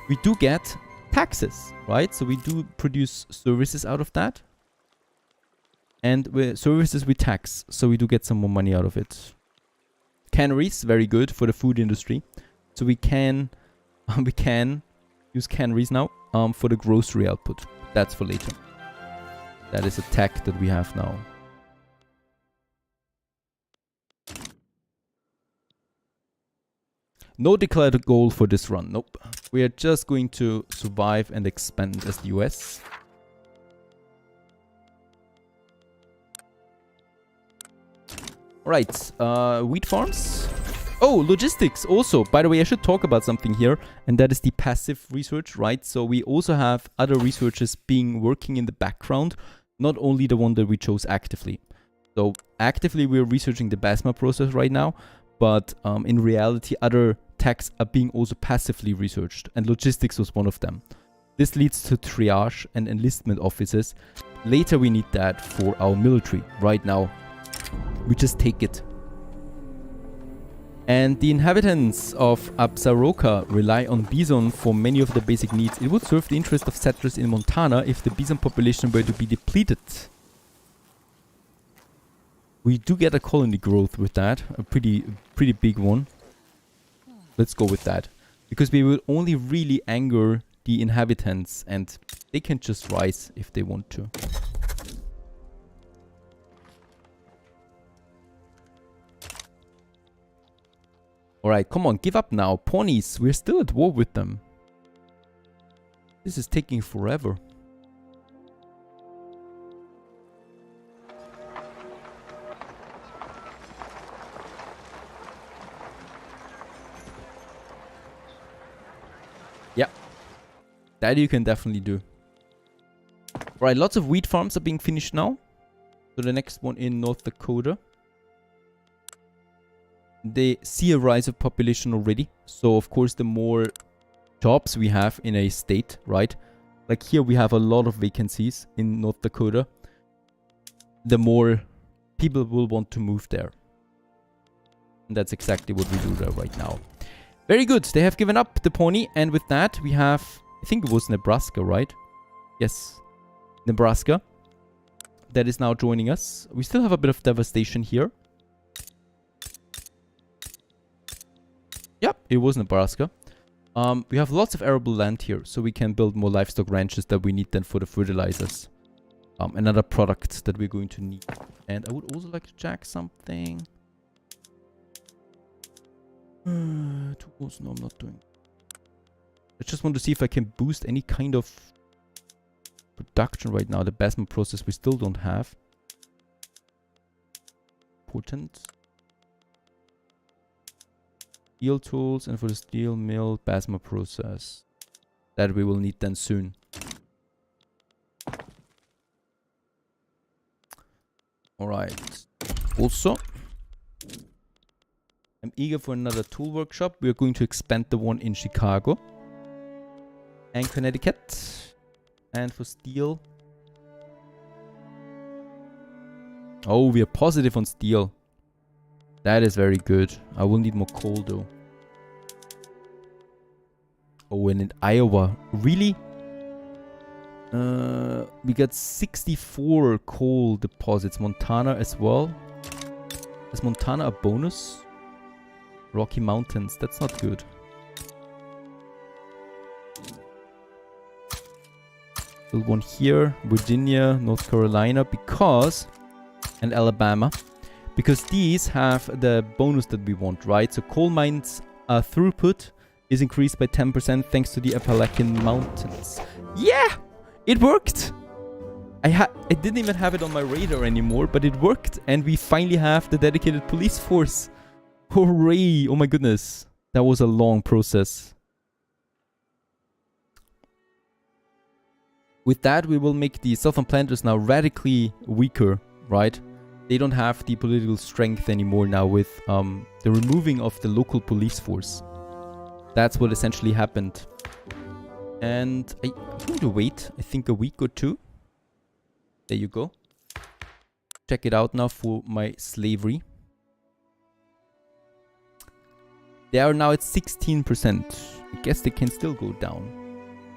we do get taxes, right? So we do produce services out of that. And with services we tax. So we do get some more money out of it. Canneries, very good for the food industry. So we can use canneries now for the grocery output. That's for later. That is a tech that we have now. No declared goal for this run. Nope. We are just going to survive and expand as the US. Alright. Wheat farms. Oh, logistics also. By the way, I should talk about something here. And that is the passive research, right? So we also have other researchers working in the background. Not only the one that we chose actively. So actively we're researching the Basma process right now. But in reality, other techs are being also passively researched. And logistics was one of them. This leads to triage and enlistment offices. Later we need that for our military. Right now, we just take it. And the inhabitants of Absaroka rely on bison for many of their basic needs. It would serve the interest of settlers in Montana if the bison population were to be depleted. We do get a colony growth with that. A pretty big one. Let's go with that. Because we will only really anger the inhabitants. And they can just rise if they want to. Alright, come on, give up now. Pawnees, we're still at war with them. This is taking forever. Yeah. That you can definitely do. Alright, lots of wheat farms are being finished now. So the next one in North Dakota. They see a rise of population already. So, of course, the more jobs we have in a state, right? Like here we have a lot of vacancies in North Dakota. The more people will want to move there. And that's exactly what we do there right now. Very good. They have given up the pony. And with that, we have... I think it was Nebraska, right? Yes. Nebraska. That is now joining us. We still have a bit of devastation here. Yep, it was Nebraska. We have lots of arable land here, so we can build more livestock ranches that we need then for the fertilizers. Another product that we're going to need. And I would also like to check something. Tools, no, I'm not doing. I just want to see if I can boost any kind of production right now. The basement process we still don't have. Important. Steel tools, and for the steel mill, basement process. That we will need then soon. Alright. Also, I'm eager for another tool workshop. We are going to expand the one in Chicago. And Connecticut. And for steel. Oh, we are positive on steel. That is very good. I will need more coal though. Oh, and in Iowa. Really? We got 64 coal deposits. Montana as well. Is Montana a bonus? Rocky Mountains. That's not good. Build one here. Virginia, North Carolina. Because... And Alabama. Because these have the bonus that we want, right? So coal mines throughput is increased by 10% thanks to the Appalachian Mountains. Yeah! It worked! I didn't even have it on my radar anymore, but it worked. And we finally have the dedicated police force. Hooray! Oh my goodness. That was a long process. With that, we will make the Southern planters now radically weaker, right? They don't have the political strength anymore now with the removing of the local police force. That's what essentially happened. And I'm going to wait, I think, a week or two. There you go. Check it out now for my slavery. They are now at 16%. I guess they can still go down.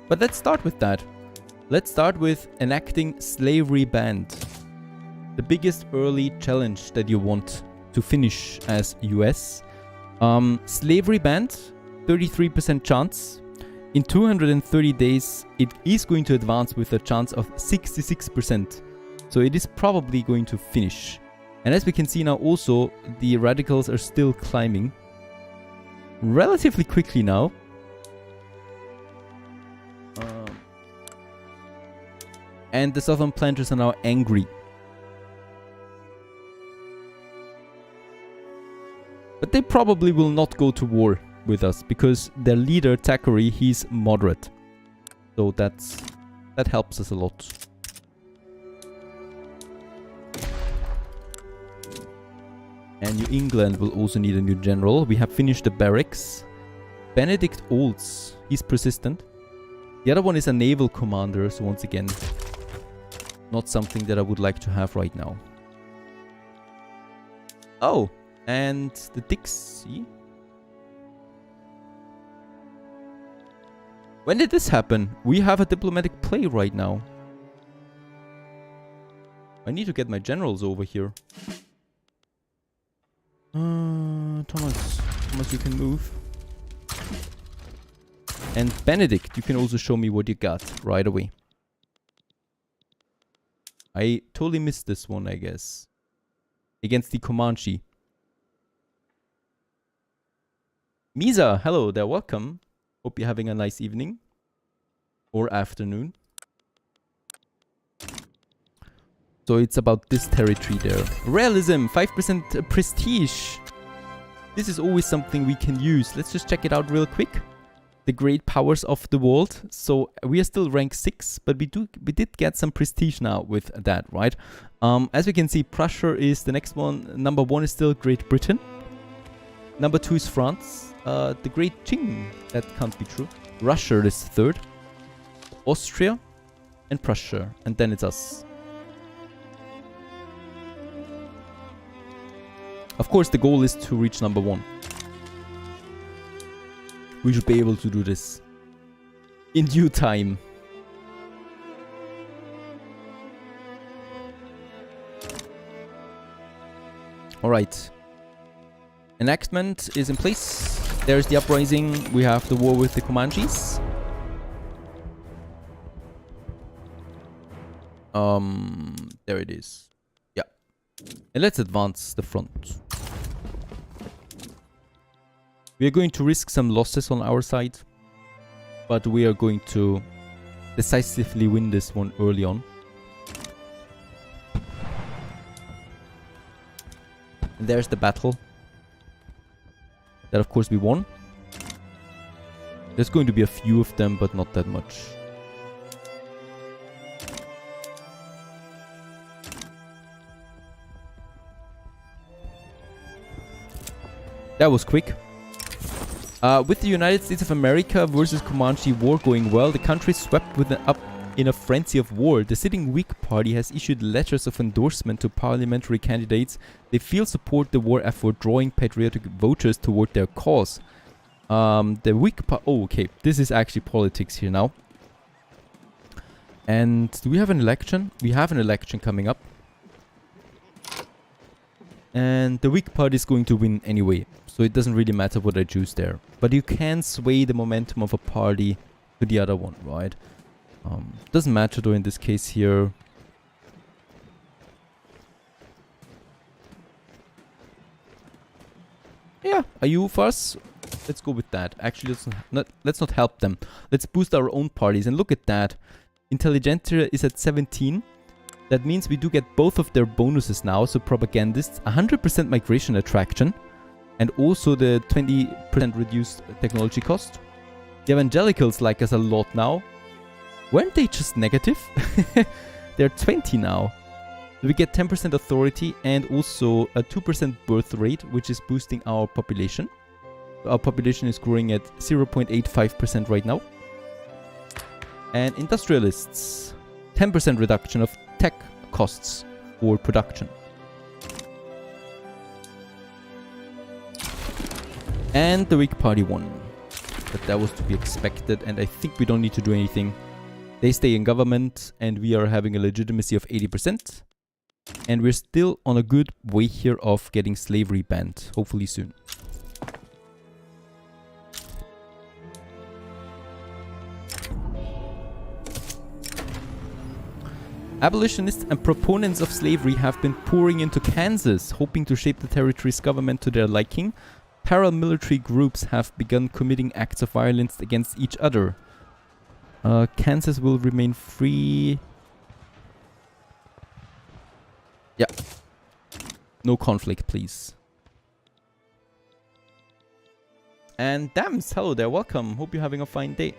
But let's start with that. Let's start with enacting slavery ban. The biggest early challenge that you want to finish as US. Slavery banned, 33% chance. In 230 days, it is going to advance with a chance of 66%. So it is probably going to finish. And as we can see now also, the radicals are still climbing. Relatively quickly now. And the Southern planters are now angry. But they probably will not go to war with us because their leader, Thackeray, he's moderate. So that helps us a lot. And New England will also need a new general. We have finished the barracks. Benedict Olds, he's persistent. The other one is a naval commander, so once again, not something that I would like to have right now. Oh, and the Dixie. When did this happen? We have a diplomatic play right now. I need to get my generals over here. Thomas, you can move. And Benedict, you can also show me what you got right away. I totally missed this one, I guess. Against the Comanche. Misa, hello there, welcome. Hope you're having a nice evening. Or afternoon. So it's about this territory there. Realism, 5% prestige. This is always something we can use. Let's just check it out real quick. The great powers of the world. So we are still rank 6, but we did get some prestige now with that, right? As we can see, Prussia is the next one. Number 1 is still Great Britain. Number 2 is France. The Great Qing. That can't be true. Russia is third. Austria and Prussia. And then it's us. Of course, the goal is to reach number 1. We should be able to do this in due time. Alright. Enactment is in place. There's the uprising. We have the war with the Comanches. There it is. Yeah. And let's advance the front. We are going to risk some losses on our side, but we are going to decisively win this one early on. And there's the battle. That of course we won. There's going to be a few of them, but not that much. That was quick. With the United States of America versus Comanche war going well, the country swept up in a frenzy of war. The sitting Whig Party has issued letters of endorsement to parliamentary candidates. They feel support the war effort, drawing patriotic voters toward their cause. The Whig Party... Oh, okay. This is actually politics here now. And do we have an election? We have an election coming up. And the Whig Party is going to win anyway. So it doesn't really matter what I choose there. But you can sway the momentum of a party to the other one, right? Doesn't matter though in this case here. Yeah, AUFAs. Let's go with that. Actually, let's not help them. Let's boost our own parties. And look at that. Intelligentsia is at 17. That means we do get both of their bonuses now. So propagandists, 100% migration attraction. And also the 20% reduced technology cost. The evangelicals like us a lot now. Weren't they just negative? They're 20 now. We get 10% authority and also a 2% birth rate, which is boosting our population. Our population is growing at 0.85% right now. And industrialists, 10% reduction of tech costs for production. And the Whig Party won. But that was to be expected, and I think we don't need to do anything. They stay in government, and we are having a legitimacy of 80%. And we're still on a good way here of getting slavery banned, hopefully soon. Abolitionists and proponents of slavery have been pouring into Kansas, hoping to shape the territory's government to their liking. Paramilitary groups have begun committing acts of violence against each other. Kansas will remain free. Yeah. No conflict, please. And Dams, hello there, welcome. Hope you're having a fine day.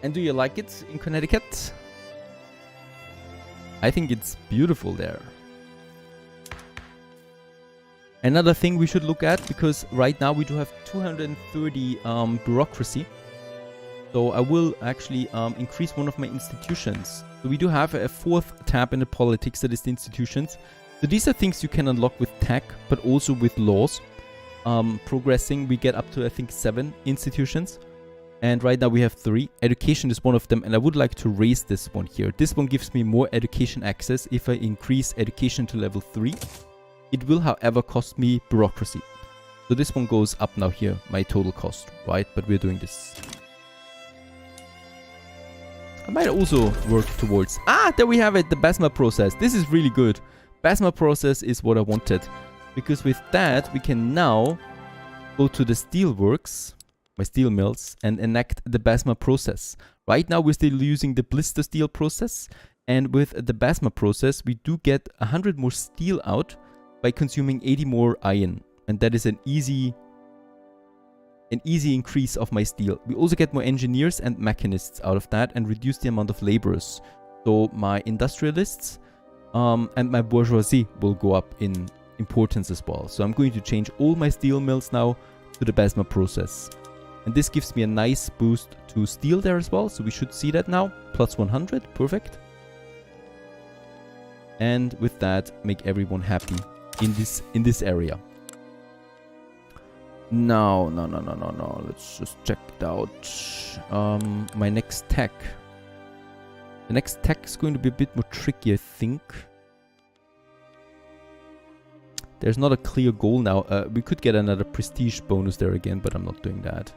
And do you like it in Connecticut? I think it's beautiful there. Another thing we should look at, because right now we do have 230 bureaucracy. So I will actually increase one of my institutions. So we do have a fourth tab in the politics, that is the institutions. So these are things you can unlock with tech, but also with laws. Progressing, we get up to I think 7 institutions. And right now we have 3. Education is one of them, and I would like to raise this one here. This one gives me more education access if I increase education to level 3. It will, however, cost me bureaucracy. So this one goes up now here, my total cost, right? But we're doing this. I might also work towards... Ah, there we have it, the BASMA process. This is really good. BASMA process is what I wanted. Because with that, we can now go to the steelworks, my steel mills, and enact the BASMA process. Right now, we're still using the blister steel process. And with the BASMA process, we do get 100 more steel out by consuming 80 more iron. And that is an easy increase of my steel. We also get more engineers and mechanists out of that and reduce the amount of laborers. So my industrialists And my bourgeoisie will go up in importance as well. So I'm going to change all my steel mills now to the Basma process. And this gives me a nice boost to steel there as well. So we should see that now. Plus 100. Perfect. And with that, make everyone happy in this area. No. Let's just check it out. My next tech. The next tech is going to be a bit more tricky, I think. There's not a clear goal now. We could get another prestige bonus there again, but I'm not doing that.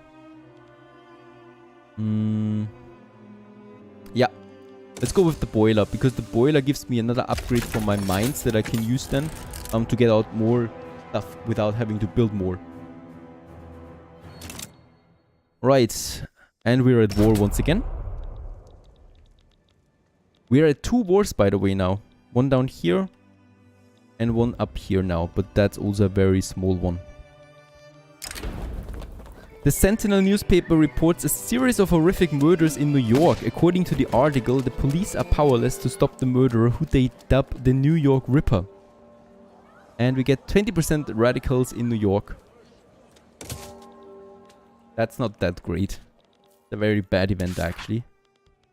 Yeah. Let's go with the boiler, because the boiler gives me another upgrade for my mines that I can use then to get out more stuff without having to build more. Right. And we're at war once again. We're at 2 wars, by the way, now. One down here and one up here now, but that's also a very small one. The Sentinel newspaper reports a series of horrific murders in New York. According to the article, the police are powerless to stop the murderer, who they dub the New York Ripper. And we get 20% radicals in New York. That's not that great. It's a very bad event, actually.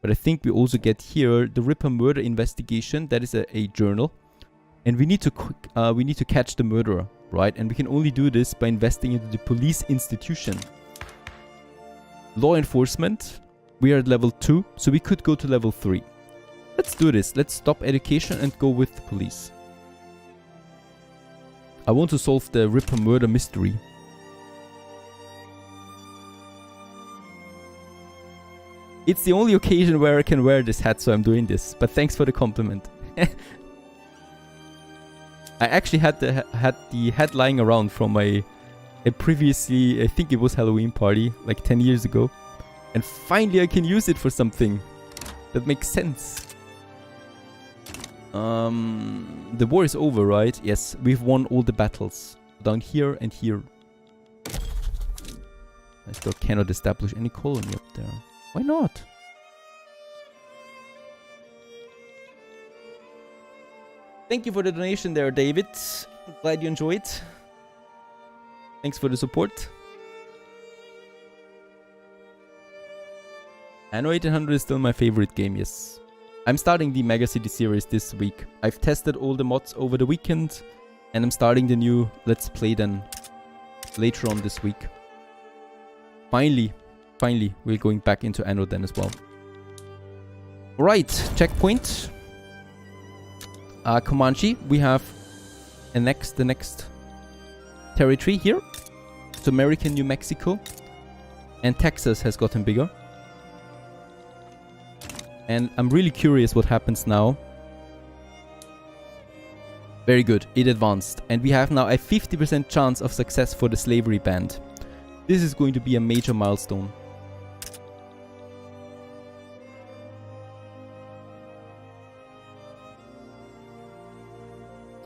But I think we also get here the Ripper murder investigation. That is a journal. And we need to catch the murderer, right? And we can only do this by investing into the police institution. Law enforcement. We are at level 2, so we could go to level 3. Let's do this. Let's stop education and go with the police. I want to solve the Ripper murder mystery. It's the only occasion where I can wear this hat, so I'm doing this. But thanks for the compliment. I actually had the hat lying around from a previously, I think it was Halloween party, like 10 years ago. And finally I can use it for something that makes sense. The war is over, right? Yes, we've won all the battles. Down here and here. I still cannot establish any colony up there. Why not? Thank you for the donation there, David. Glad you enjoyed. Thanks for the support. Anno 1800 is still my favorite game, yes. I'm starting the Mega City series this week. I've tested all the mods over the weekend, and I'm starting the new Let's Play then later on this week. Finally, we're going back into Anno then as well. Right, checkpoint. Comanche, we have the next territory here. It's American New Mexico. And Texas has gotten bigger. And I'm really curious what happens now. Very good, it advanced. And we have now a 50% chance of success for the slavery band. This is going to be a major milestone.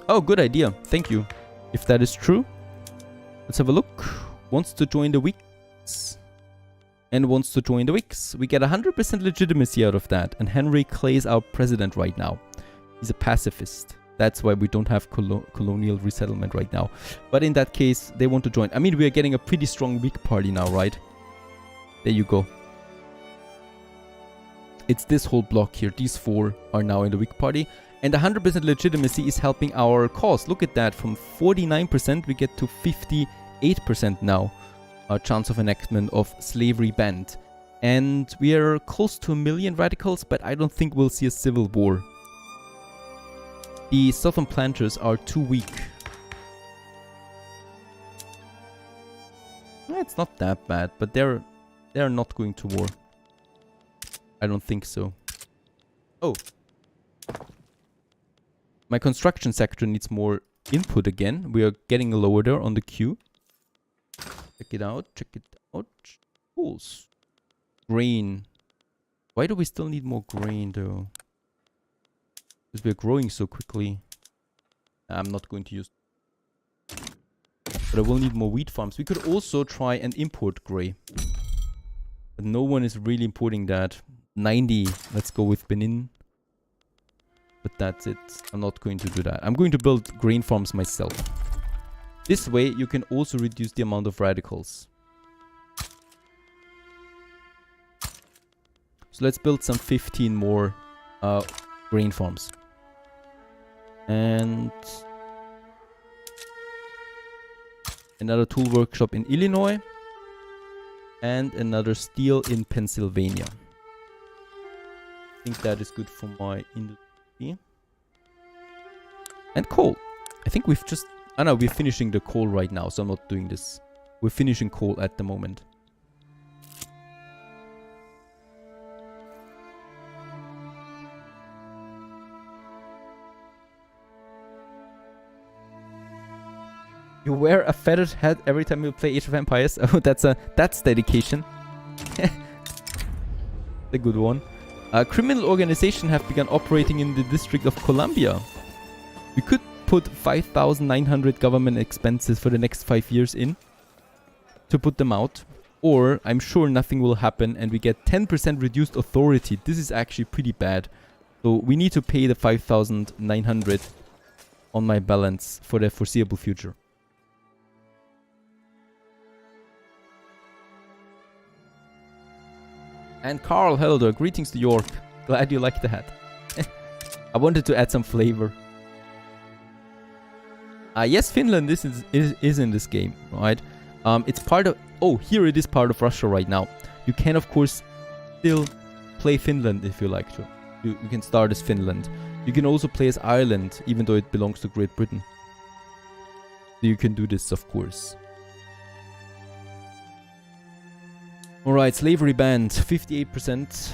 Oh, good idea. Thank you. If that is true, let's have a look. Wants to join the Whigs. And wants to join the Whigs. We get 100% legitimacy out of that. And Henry Clay is our president right now. He's a pacifist. That's why we don't have colonial resettlement right now. But in that case, they want to join. I mean, we are getting a pretty strong Whig party now, right? There you go. It's this whole block here. These 4 are now in the Whig party. And 100% legitimacy is helping our cause. Look at that. From 49% we get to 58% now. Our chance of enactment of slavery banned. And we are close to 1 million radicals, but I don't think we'll see a civil war. The southern planters are too weak. It's not that bad, but they're not going to war. I don't think so. Oh. My construction sector needs more input again. We are getting lower there on the queue. Check it out. Check it out. Tools. Grain. Why do we still need more grain though? Because we're growing so quickly. I'm not going to use... But I will need more wheat farms. We could also try and import grey. But no one is really importing that. 90. Let's go with Benin. But that's it. I'm not going to do that. I'm going to build grain farms myself. This way, you can also reduce the amount of radicals. So let's build some 15 more grain farms. And another tool workshop in Illinois. And another steel in Pennsylvania. I think that is good for my industry. And coal. I think we've just... Oh no, we're finishing the coal right now, so I'm not doing this. We're finishing coal at the moment. You wear a feathered hat every time you play Age of Empires. Oh, that's dedication. The good one. A criminal organization have begun operating in the District of Columbia. We could put 5,900 government expenses for the next 5 years in to put them out. Or I'm sure nothing will happen and we get 10% reduced authority. This is actually pretty bad. So we need to pay the 5,900 on my balance for the foreseeable future. And Carl, hello there. Greetings to York. Glad you like the hat. I wanted to add some flavor. Yes, Finland is in this game, right? It's part of... Oh, here it is part of Russia right now. You can, of course, still play Finland if you like to. You can start as Finland. You can also play as Ireland, even though it belongs to Great Britain. So you can do this, of course. Alright, slavery banned, 58%.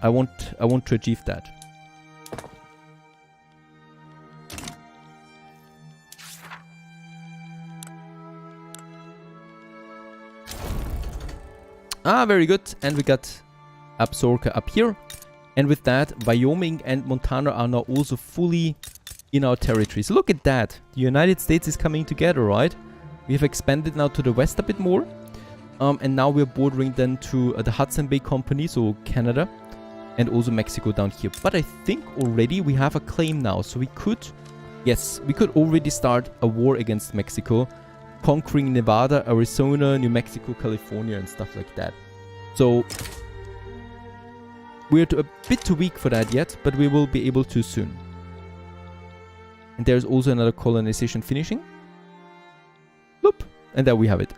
I want to achieve that. Ah, very good. And we got Absorka up here. And with that, Wyoming and Montana are now also fully in our territory. So look at that. The United States is coming together, right? We have expanded now to the west a bit more. And now we're bordering then to the Hudson Bay Company, so Canada, and also Mexico down here. But I think already we have a claim now, so we could, yes, we could already start a war against Mexico, conquering Nevada, Arizona, New Mexico, California, and stuff like that. So we're a bit too weak for that yet, but we will be able to soon. And there's also another colonization finishing. Loop, and there we have it.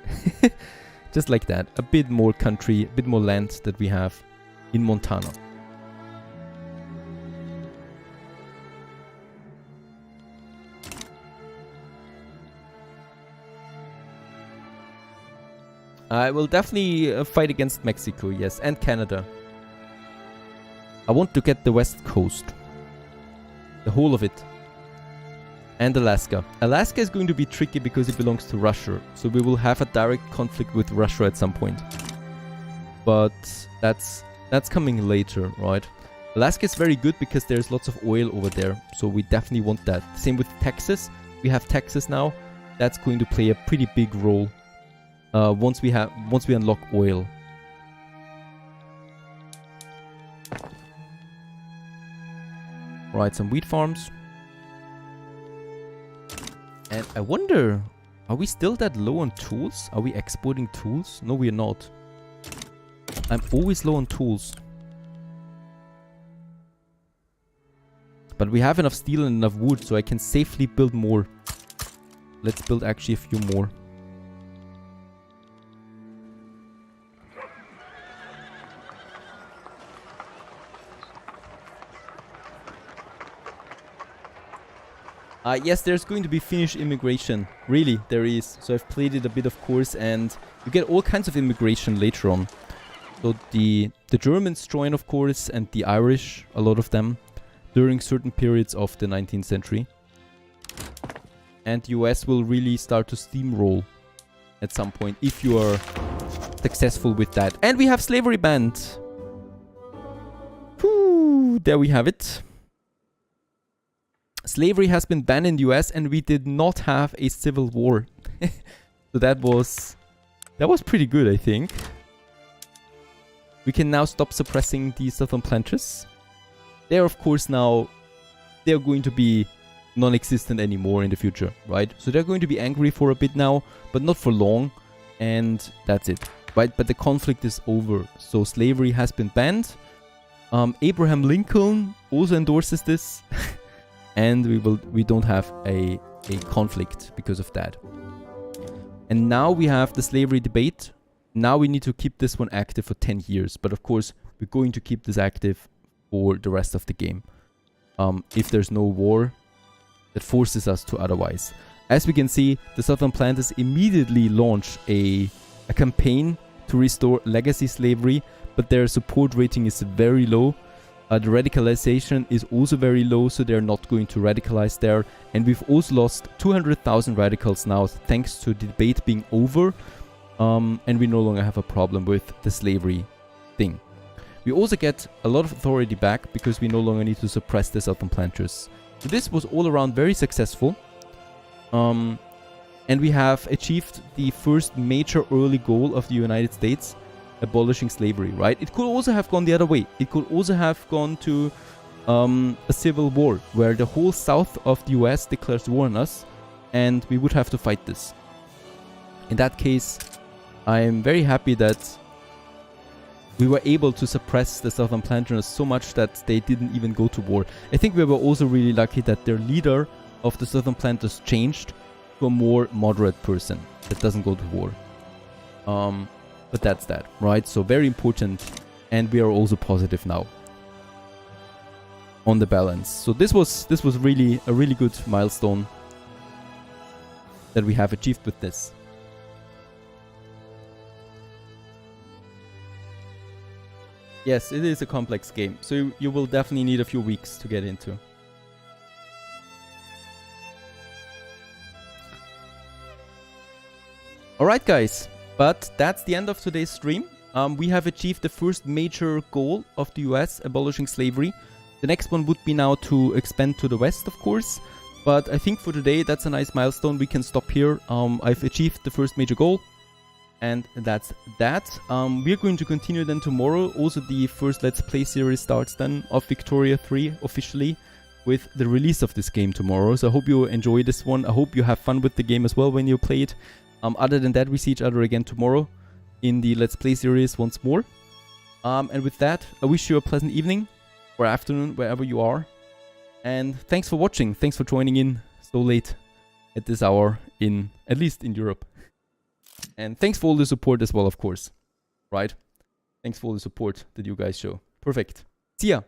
Just like that. A bit more country, a bit more land that we have in Montana. I will definitely fight against Mexico, yes, and Canada. I want to get the West Coast. The whole of it. And Alaska. Alaska is going to be tricky because it belongs to Russia. So we will have a direct conflict with Russia at some point. But that's coming later, right? Alaska is very good because there's lots of oil over there. So we definitely want that. Same with Texas. We have Texas now. That's going to play a pretty big role once we unlock oil. Right, some wheat farms. And I wonder, are we still that low on tools? Are we exporting tools? No, we are not. I'm always low on tools. But we have enough steel and enough wood, so I can safely build more. Let's build actually a few more. Yes, there's going to be Finnish immigration. Really, there is. So I've played it a bit, of course, and you get all kinds of immigration later on. So the Germans join, of course, and the Irish, a lot of them, during certain periods of the 19th century. And the US will really start to steamroll at some point if you are successful with that. And we have slavery banned. Whew, there we have it. Slavery has been banned in the US and we did not have a civil war. So that was pretty good, I think. We can now stop suppressing the southern planters. They're of course now they're going to be non-existent anymore in the future, right? So they're going to be angry for a bit now, but not for long, and that's it, right? But the conflict is over, so slavery has been banned. Abraham Lincoln also endorses this, and we don't have a conflict because of that. And now we have the slavery debate. Now we need to keep this one active for 10 years, but of course we're going to keep this active for the rest of the game. If there's no war that forces us to otherwise. As we can see, the Southern Planters immediately launch a campaign to restore legacy slavery, but their support rating is very low. The radicalization is also very low, so they're not going to radicalize there. And we've also lost 200,000 radicals now, thanks to the debate being over. And we no longer have a problem with the slavery thing. We also get a lot of authority back because we no longer need to suppress the Southern Planters. So this was all around very successful. And we have achieved the first major early goal of the United States, abolishing slavery, right? It could also have gone the other way. It could also have gone to a civil war where the whole south of the US declares war on us and we would have to fight this. In that case, I am very happy that we were able to suppress the Southern Planters so much that they didn't even go to war. I think we were also really lucky that their leader of the Southern Planters changed to a more moderate person that doesn't go to war. But that's that, right? So very important, and we are also positive now on the balance. So this was really a really good milestone that we have achieved with this. Yes, it is a complex game, so you will definitely need a few weeks to get into. Alright guys, but that's the end of today's stream. We have achieved the first major goal of the US, abolishing slavery. The next one would be now to expand to the west, of course. But I think for today, that's a nice milestone. We can stop here. I've achieved the first major goal. And that's that. We're going to continue then tomorrow. Also, the first Let's Play series starts then of Victoria 3 officially with the release of this game tomorrow. So I hope you enjoy this one. I hope you have fun with the game as well when you play it. Other than that, we see each other again tomorrow in the Let's Play series once more. And with that, I wish you a pleasant evening or afternoon, wherever you are. And thanks for watching. Thanks for joining in so late at this hour, at least in Europe. And thanks for all the support as well, of course. Right? Thanks for all the support that you guys show. Perfect. See ya.